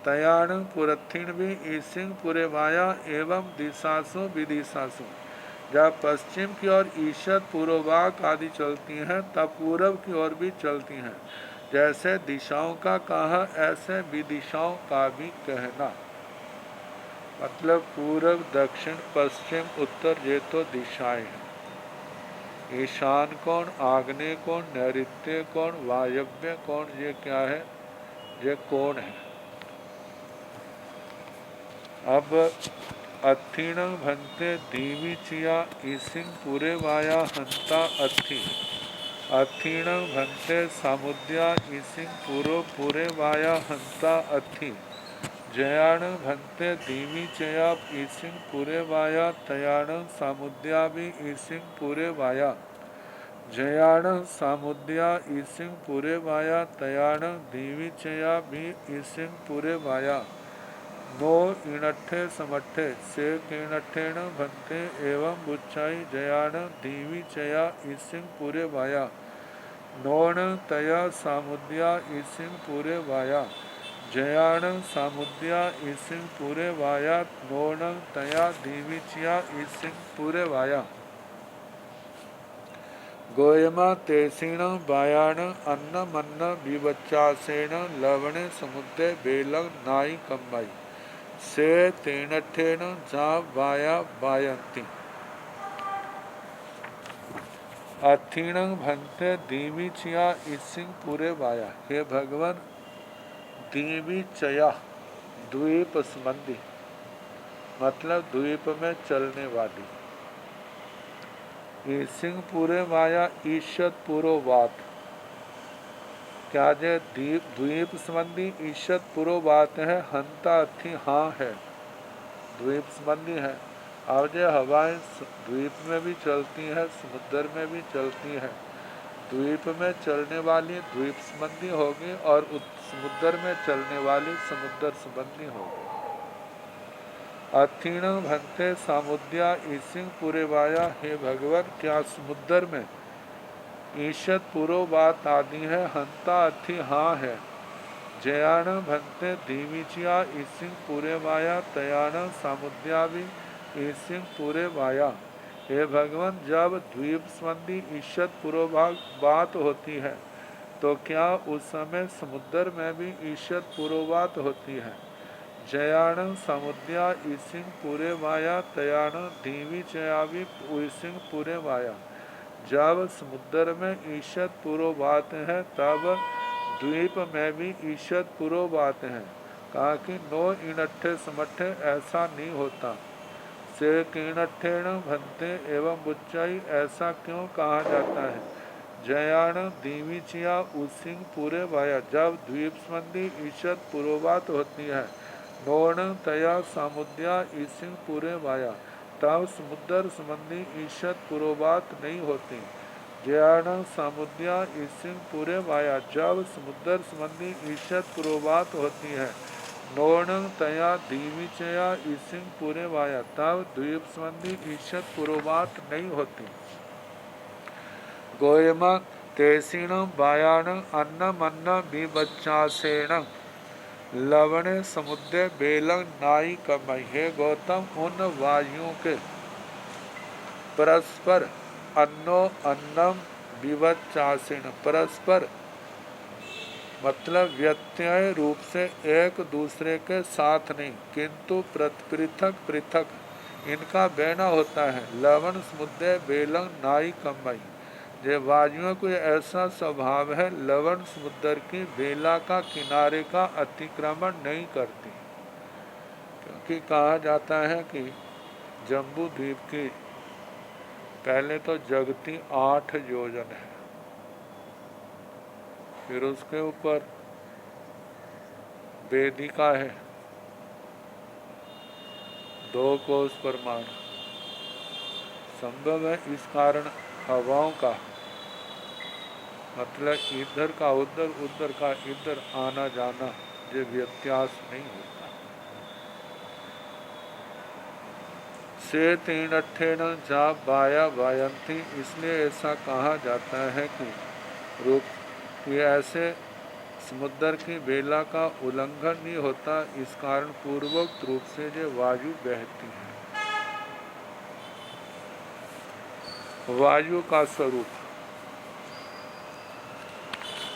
तयाण पुरथिण भी ईसिंग पुरे वाया एवं दिशासु विदिशासु। जब पश्चिम की ओर ईशद पूर्ववाक आदि चलती हैं तब पूरब की ओर भी चलती हैं। जैसे दिशाओं का कहा ऐसे विदिशाओं का भी कहना। मतलब पूरब दक्षिण पश्चिम उत्तर ये तो दिशाएं हैं। ईशान कोण आग्नेय कोण नैऋत्य कोण वायव्य कोण ये क्या है? ये कोण है। अब अथीण भंते दीवी चिया ईसिंग पूरे वाया हंता अथी। अथीण भंते सामुद्या ईसिंग पूरो पूरे वाया हंता अथी। जयाण भंते दीवी चया ईसिंग पूरे वाया तयाण सामुद्या भी ईसिंग पूरे वाया। जयाण सामुद्या ईसिंग पूरे वाया तयाण दीवी चया भी ईसिंग पूरे वाया। नो इणठे समठे से किणठेण भंते एवं बुच्छाई जयाण दीवी चया ईसिंग पूरे वाया। नोण तया सामुद्या ईसिंग पूरे वाया। जयाण सामुद्या ईसिंग पूरे वाया नोण तया दीवी चया ईसिंग पूरे वाया। गोयमा तेसीण बायाण अन्न मन्न विवच्चासेण लवणे समुद्रे बेलग नाई कम्बाई से तेनठेन जा वाया वायंती। अथीण भंते दीवी चिया ईसिंग पूरे वाया। हे भगवान, दीवी चया द्वीप संबंधी मतलब द्वीप में चलने वाली। ईसिंग पूरे वाया ईशत पुरोवात। क्या जे द्वीप संबंधी ईशत पुरोवात है। हंता अथी हाँ है द्वीप संबंधी है। और जो हवाएं द्वीप में भी चलती है समुद्र में भी चलती है। द्वीप में चलने वाली द्वीप संबंधी होगी और समुद्र में चलने वाली समुद्र संबंधी होगी। अथीण भंते सामुद्या ईसिंग पूरे वाया। हे भगवान, क्या समुद्र में ईशत पुरोवात आदि है। हंता अथी हाँ है। जयाण भंते दीविचिया ईसिंग पूरे वाया तयाण सामुद्या भी ईसिंग पूरे वाया। हे भगवान, जब द्वीप संबंधी ईशत पुरोवात होती है तो क्या उस समय समुद्र में भी ईशत पुरोवात होती है। जयाण सामुद्या ईसिंग पूरे वाया तयाण दीवी चया भी ईसिंग पूरे वाया। जब समुद्र में ईशत पुरोवात है तब द्वीप में भी ईशत पुरोवात है। कहा कि नो इनट्ठे समट्ठे ऐसा नहीं होता। से किणट्ठेण भंते एवं बुच्चाई ऐसा क्यों कहा जाता है। जयाण दीविचिया उसिंग पूरे वाया जब द्वीप संबंधी ईशत पुरोवात होती है। नोण तया सामुद्या ईसिंग पूरे वाया तब समुद्र संबंधी ईशत पुरोवात नहीं होती। जयाण सामुद्या ईसिंग पूरे वाया जब समुद्र संबंधी ईशत पुरोवात होती है। नोण तया दीविचया ईसिंग पूरे वाया तब द्वीप संबंधी ईशत पुरोवात नहीं होती। गोयमा तेसीण वायाण अन्नमन्न विबच्चासेण लवण समुद्र बेलंग नाई कमय। हे गौतम, उन वायुओं के परस्पर अन्नो अन्नम विबच्चासेण परस्पर मतलब व्यत्यय रूप से एक दूसरे के साथ नहीं किंतु पृथक पृथक इनका बहना होता है। लवण समुद्र बेलंग नाई कमई। जे वायुओं को ऐसा स्वभाव है, लवण समुद्र की बेला का किनारे का अतिक्रमण नहीं करती। क्योंकि कहा जाता है कि जम्बू द्वीप की पहले तो जगती 8 योजन है, फिर उसके ऊपर वेदिका है 2 कोस परमाणु। संभव है इस कारण हवाओं का मतलब इधर का उधर उधर का इधर आना जाना जो व्यत्यास नहीं होता। से 3 अट्ठेन जा बाया वायंती इसलिए ऐसा कहा जाता है कि रूप ये ऐसे समुद्र की बेला का उल्लंघन नहीं होता। इस कारण पूर्वोक्त रूप से जो वायु बहती है। वायु का स्वरूप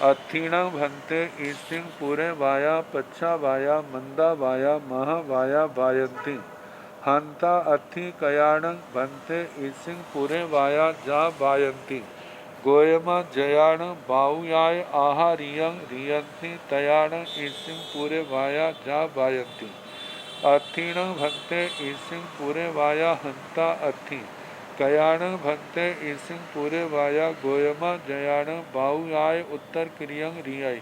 अथीण भंते ईसिंग पूरे वाया पच्छा वाया मंदा वाया महा वाया वायंती हंता अथी कयाण भंते ईसिंग पूरे वाया जा वायंती गोयमा जयाण बाहुयाय आहारियं रियंती तयाण ईसिंग पूरे वाया जा वायंती अथीण भंते ईसिंग पूरे वाया हंता अथी कयाण भंते ईसिंग पूरे वाया गोयमा जयाण बाहुयाय उत्तर क्रियं रियाई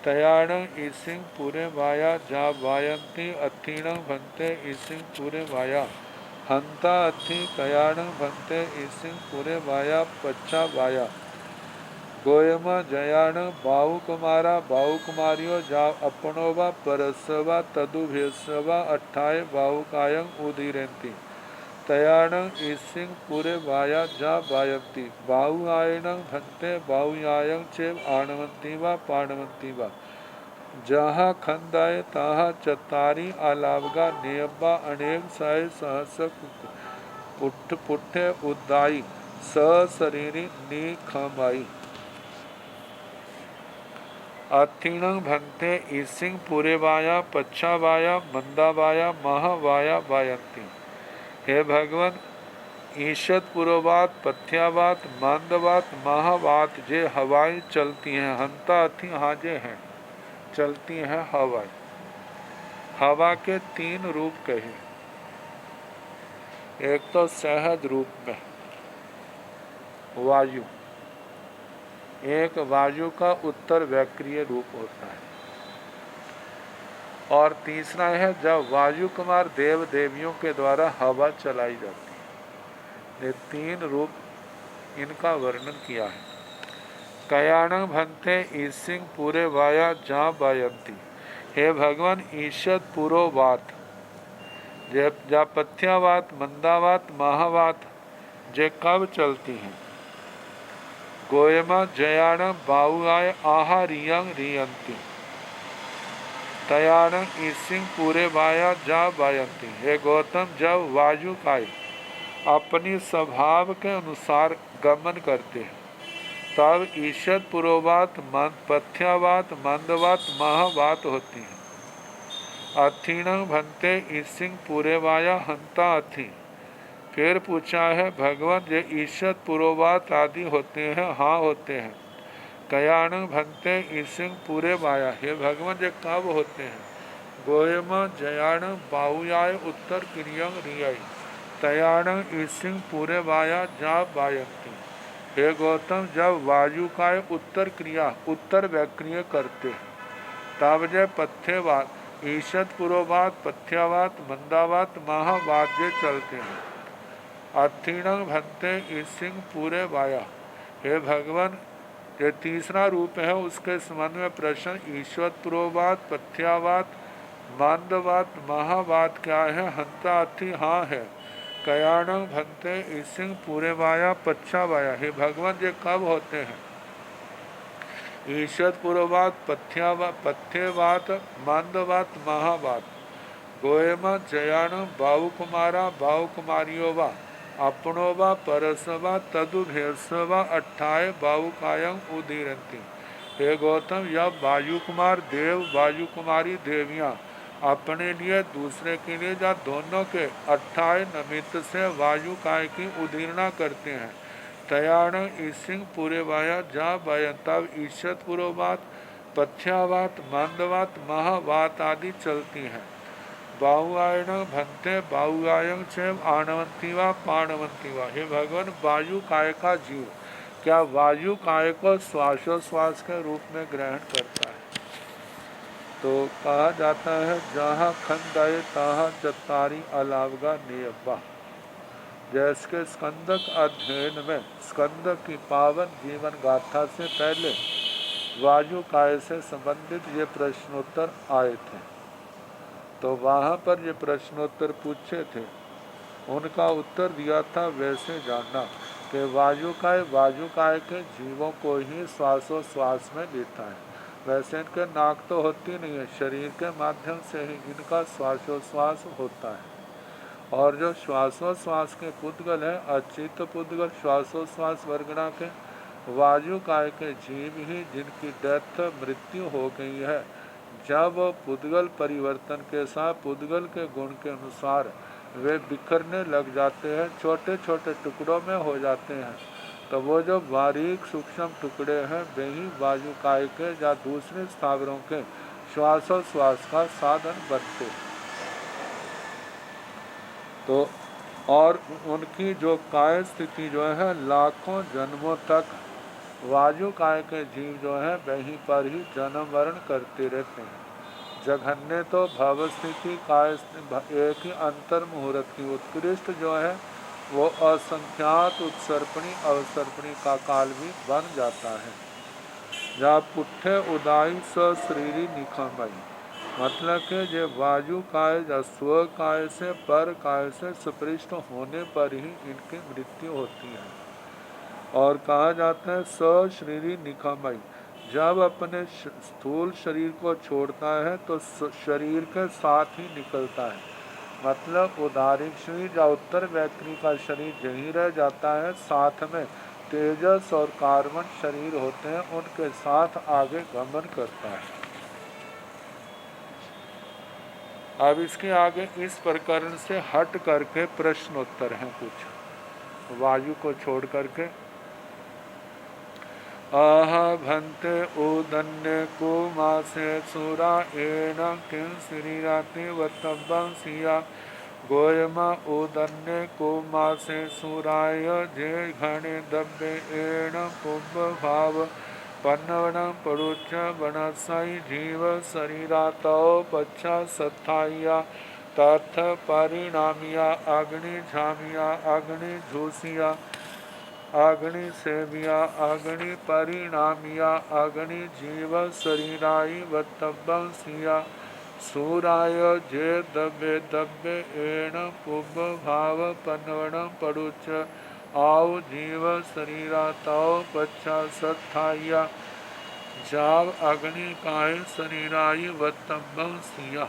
तयाण ईसिंग पूरे वाया जा वायंती अथीण भंते ईसिंग पूरे वाया हंता अथी कयाण भंते ईसिंग पूरे वाया पच्छा वाया गोयमा जयाण बाहु कुमारा बाहु कुमारियो जा अपनोवा परसवा तदुभेसवा अट्ठाए बाहुकायं उदीरेंती तयाण ईसिंग पूरे वाया जा वायंती बाहु आयण भंते बाहुयायं चेव आणवंती वा पाणवंती वा जहाँ खंदाय ताहा चतारी आलावगा नेयब्बा अनेक साय सहसक पुट्ठ पुट्ठे उदाई स शरीरी नी खमाई अथीण भंते ईसिंग पूरे वाया पच्छा वाया मंदा वाया महा वाया वायंती। हे भगवान, ईशत पुरोवात पथ्यावात मंदवात महावात जे हवाएं चलती हैं हंता अथी हाजे हैं चलती हैं हवाएं। हवा के 3 रूप कहे। एक तो सहज रूप में वायु, एक वायु का उत्तर वैक्रिय रूप होता है और तीसरा है जब वायु कुमार देव देवियों के द्वारा हवा चलाई जाती है। ये 3 रूप इनका वर्णन किया है। कयाण भंते ईसिंग पूरे वाया जा वायंती। हे भगवान, ईशत पुरोवात जा पथ्यावात मंदावात महावात जे कब चलती हैं। गोयमा जयाण बाहुआय आहारियं रियंती तयाण ईसिंग पूरे वाया जा वायंती। हे गौतम, जब वायु काय अपनी स्वभाव के अनुसार गमन करते हैं तब ईशत पुरोवात पथ्यावात मंदवात महावात होती है। अथीण भंते ईसिंग पूरे वाया हंता अथी। फिर पूछा है भगवान, ये ईशत पुरोवात आदि होते हैं? हाँ होते हैं। कयाण भंते ईसिंग पूरे वाया। हे भगवान ये कब होते हैं? गोयम जयाण बाहुयाय उत्तर क्रियंग रियाई तयाण ईसिंग पूरे वाया जा वायंती। हे गौतम जब वायु का उत्तर क्रिया उत्तर वैक्रिय करते तब जय पथ्यवाद ईशत पुरोवात पथ्यावात मंदावात महावाद्य चलते हैं। अथीणंग भंते ईसिंग पूरे वाया। हे भगवान ये तीसरा रूप है, उसके संबंध में प्रश्न ईश्वर पुरोवात पथ्यावात मांदवात महावात क्या है? हंता अथी हाँ है। कयाण भंते ईसिंग पूरे वाया पच्छा वाया। हे भगवान ये कब होते हैं? ईशत पुरोवात पथ्यवात मांदवात महावात। गोयम जयाण बाहु कुमारा बाहु कुमारियो वा अपनो वा परसवा तदुभेसवा अट्ठाय बाहु कायं उदीरंती। हे गौतम यह वायु कुमार देव वायु कुमारी देवियाँ अपने लिए दूसरे के लिए या दोनों के 28 निमित्त से वायु काय की उदीर्णा करते हैं। तयाण ईसिंग पूरे वाया जा वायंताव ईशत पुरोवात पथ्यावात मांदवात महावात आदि चलती हैं। बाहुआयण भंते बाहुआयंग चैव आणवंती वा पाणवंती वा। हे भगवान वायु काय का जीव क्या वायु काय को श्वासोश्वास के रूप में ग्रहण करता है? तो कहा जाता है जहाँ खंडाए तहाँ चतारी अलावगा नियब्बा। जैसे स्कंदक अध्ययन में स्कंद की पावन जीवन गाथा से पहले वायु काय से संबंधित ये प्रश्नोत्तर आए थे, तो वहाँ पर ये प्रश्नोत्तर पूछे थे, उनका उत्तर दिया था वैसे जानना कि वायु काय के जीवों को ही श्वासोश्वास में लेता है। वैसे इनके नाक तो होती नहीं है, शरीर के माध्यम से ही इनका श्वासोश्वास होता है। और जो श्वासोश्वास के पुद्गल है अचित पुद्गल श्वासोश्वास वर्गणा के वायु काय के जीव ही जिनकी डेथ मृत्यु हो गई है, जब पुद्गल परिवर्तन के साथ पुद्गल के गुण के अनुसार वे बिखरने लग जाते हैं, छोटे छोटे टुकड़ों में हो जाते हैं, तो वो जो बारीक सूक्ष्म टुकड़े हैं वे ही वायु काय के या दूसरे स्थावरों के श्वासोश्वास का साधन बनते। तो और उनकी जो काय स्थिति जो है लाखों जन्मों तक वायु काय के जीव जो है वहीं पर ही जन्म वर्ण करते रहते हैं। जघन्य तो भव स्थिति काय एक ही अंतर मुहूर्त की उत्कृष्ट जो है वो असंख्यात उत्सर्पणी अवसर्पणी का काल भी बन जाता है। जहाँ पुट्ठे उदाई सशरीरी निखमई मतलब कि जो वायु काय या स्व काय से पर काय से सुपृष्ट होने पर ही इनकी मृत्यु होती है। और कहा जाता है सशरीरी निखमई जब अपने स्थूल शरीर को छोड़ता है तो शरीर के साथ ही निकलता है, मतलब उदारिक शरीर या उत्तर वैक्री का शरीर यहीं रह जाता है, साथ में तेजस और कार्बन शरीर होते हैं उनके साथ आगे गमन करता है। अब इसके आगे इस प्रकरण से हट करके प्रश्नोत्तर हैं कुछ वायु को छोड़ करके। आह भंते उदन्य को मासे सुरा एण किं शरीराति वतब्बं सिया गोयमा उदन्य को मासे सुराय जे घणे दब्बे एण पुब्ब भाव पन्नवनं परुच्च वनसाई जीव शरीरातो पच्छा सत्थाया तथ परिणामिया अग्नि झामिया अग्नि झूसिया अग्नि सेविया अग्नि परिणामिया अग्नि जीव शरीराई वत्तब्बं सिया सूराय जे दब्बे दब्बे एण पुब्ब भाव पन्नवनं परुच्च आओ जीव शरीरा ताओ पच्छा सत्थाया जाव अग्नि काय शरीराई वत्तब्बं सिया।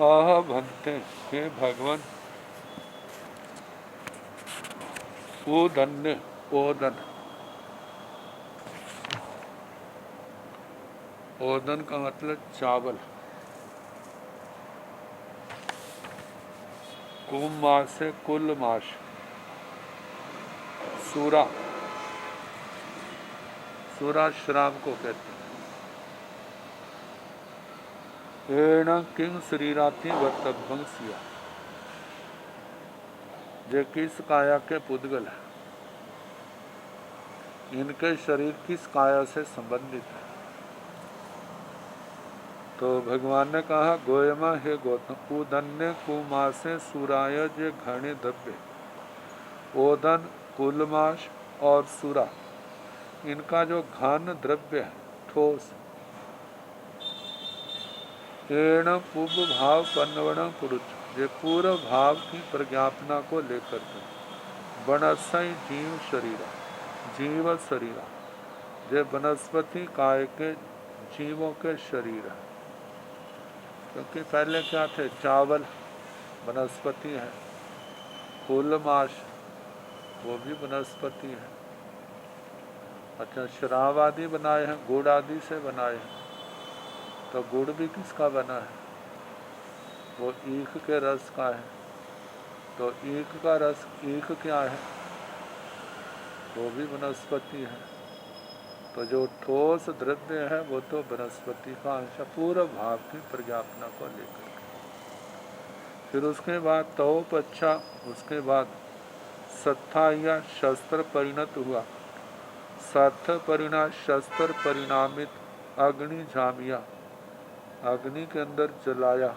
आह भंते हे भगवान ओदन्य, ओदन, ओदन का मतलब चावल। कुम मास से कुल मास, सूरा, सूरा श्राम को कहते हैं। एण किंग शरीराति वर्तभंसिया, जे किस काया के पुद्गल है, इनके शरीर किस काया से संबंधित है। तो भगवान ने कहा गोयमा हे गौतम, उदन्य कुमासे सुराय जे घने दब्बे, ओदन, कुलमाश और सुरा, इनका जो घन द्रव्य है, ठोस, एण पुब भाव पन्नवण पुरुष, जे पूर्व भाव की प्रज्ञापना को लेकर के, बनसई जीव शरीरा, जीव शरीरा, जे वनस्पति काय के जीवों के शरीर है। क्योंकि पहले क्या थे, चावल वनस्पति है, कुलमाश वो भी वनस्पति है। अच्छा, शराब आदि बनाए हैं, गुड़ आदि से बनाए हैं, तो गुड़ भी किसका बना है, वो ईख के रस का है। तो ईख का रस, ईख क्या है, वो भी वनस्पति है। तो जो ठोस द्रव्य है वो तो वनस्पति का अंश, पूर्व भाव की प्रज्ञापना को लेकर के। फिर उसके बाद तोप, अच्छा, उसके बाद सत्था या शस्त्र परिणत हुआ, सत्थ परिणा शस्त्र परिणामित, अग्नि झामिया, अग्नि के अंदर जलाया,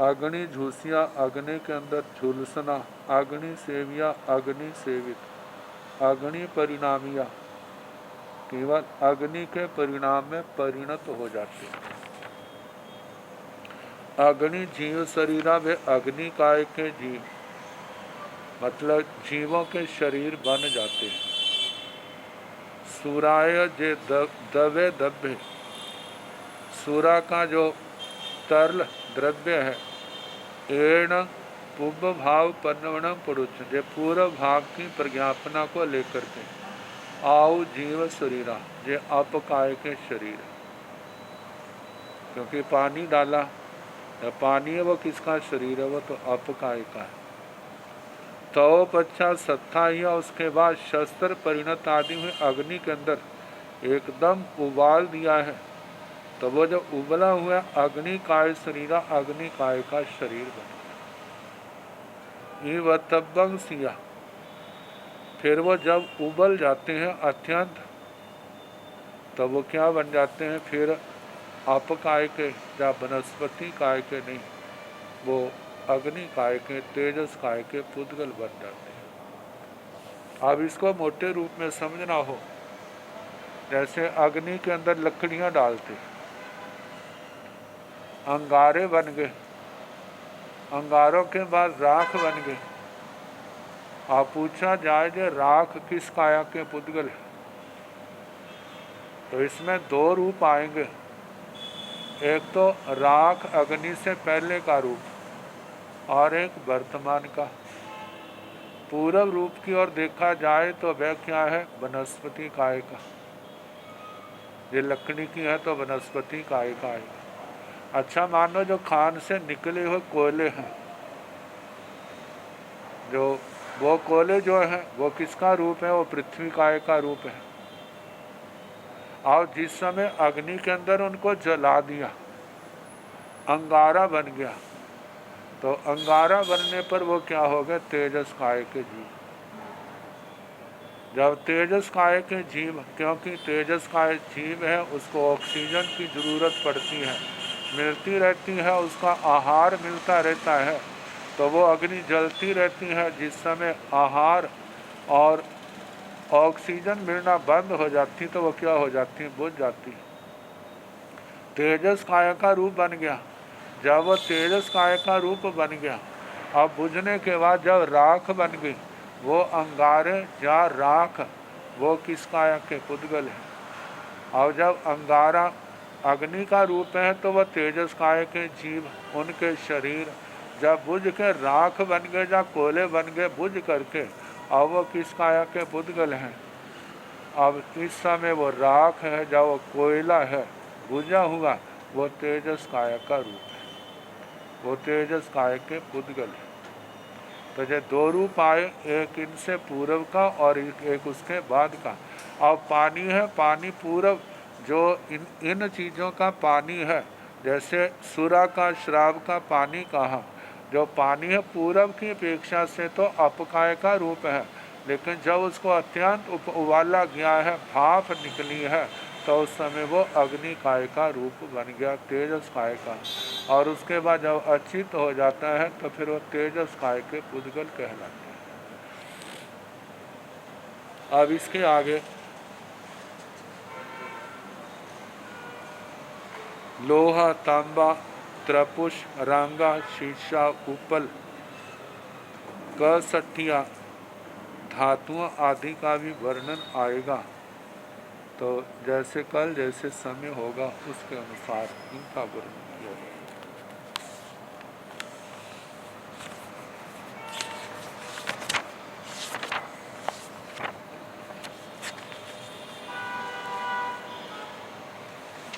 अग्नि झूसिया, अग्नि के अंदर झुलसना, अग्नि सेविया, अग्नि सेवित, अग्नि परिणामिया, केवल अग्नि के परिणाम में परिणत हो जाते हैं। अग्नि जीव शरीरा, वे अग्नि काय के जीव, मतलब जीवों के शरीर बन जाते हैं। सुराय जे दवे दब्बे, सुरा का जो तरल द्रव्य है, एण पुब भाव पन्नवण पुरुष, जे पूर्व भाव की प्रज्ञापना को लेकर के, आओ जीव शरीरा, जे अपकाय के शरीर। क्योंकि पानी डाला, पानी है वो किसका शरीर है, वो तो अपकाय का है। तो पच्छा सत्ता या, उसके बाद शस्त्र परिणत आदि हुए, अग्नि के अंदर एकदम उबाल दिया है, तो वो जो उबला हुआ अग्नि काय शरीरा, अग्नि काय का शरीर बना। ये वतबंग सिया, फिर वो जब उबल जाते हैं अत्यंत, तो वो क्या बन जाते हैं, फिर अपकाय के या वनस्पति काय के नहीं, वो अग्नि काय के, तेजस काय के पुद्गल बन जाते हैं। अब इसको मोटे रूप में समझना हो, जैसे अग्नि के अंदर लकड़ियां डालते, अंगारे बन गए, अंगारों के बाद राख बन गए। आप पूछा जाए जो राख किस काया के पुद्गल है, तो इसमें दो रूप आएंगे। एक तो राख अग्नि से पहले का रूप, और एक वर्तमान का। पूर्व रूप की ओर देखा जाए तो वह क्या है, वनस्पति काय का। ये लकड़ी की है तो वनस्पति काय का आएगा। अच्छा, मानो जो खान से निकले हुए कोयले हैं, जो वो कोयले जो है वो किसका रूप है, वो पृथ्वी काय का रूप है। और जिस समय अग्नि के अंदर उनको जला दिया, अंगारा बन गया, तो अंगारा बनने पर वो क्या हो गए, तेजस काय के जीव। जब तेजस काय के जीव, क्योंकि तेजस काय जीव है, उसको ऑक्सीजन की ज़रूरत पड़ती है, मिलती रहती है, उसका आहार मिलता रहता है, तो वो अग्नि जलती रहती है। जिस समय आहार और ऑक्सीजन मिलना बंद हो जाती तो वो क्या हो जाती है, बुझ जाती। तेजस काय का रूप बन गया। जब वो तेजस काय का रूप बन गया, अब बुझने के बाद जब राख बन गई, वो अंगारे या राख वो किस काया के पुद्गल है। और जब अंगारा अग्नि का रूप है तो वह तेजस काय के जीव, उनके शरीर जब बुझ के राख बन गए, जब कोयले बन गए बुझ करके, अब वो किस काया के पुद्गल हैं। अब इस समय वो राख है, जब वो कोयला है बुझा हुआ, वो तेजस काया का रूप है, वो तेजस काय के पुद्गल है। तो ये दो रूप आए, एक इनसे पूर्व का और एक उसके बाद का। अब पानी है, पानी पूर्व जो इन चीज़ों का पानी है, जैसे सुरा का श्राव का पानी कहा, जो पानी है पूर्व की अपेक्षा से तो अपकाय का रूप है, लेकिन जब उसको अत्यंत उबाला गया है, भाप निकली है, तो उस समय वो अग्नि काय का रूप बन गया, तेजस काय का। और उसके बाद जब अचित हो जाता है तो फिर वो तेजस काय के पुद्गल कहलाते हैं। अब इसके आगे लोहा, तांबा, त्रपुष, रांगा, शीशा, उपल, कसठिया धातुओं आदि का भी वर्णन आएगा। तो जैसे कल जैसे समय होगा उसके अनुसार इनका वर्णन किया जाएगा।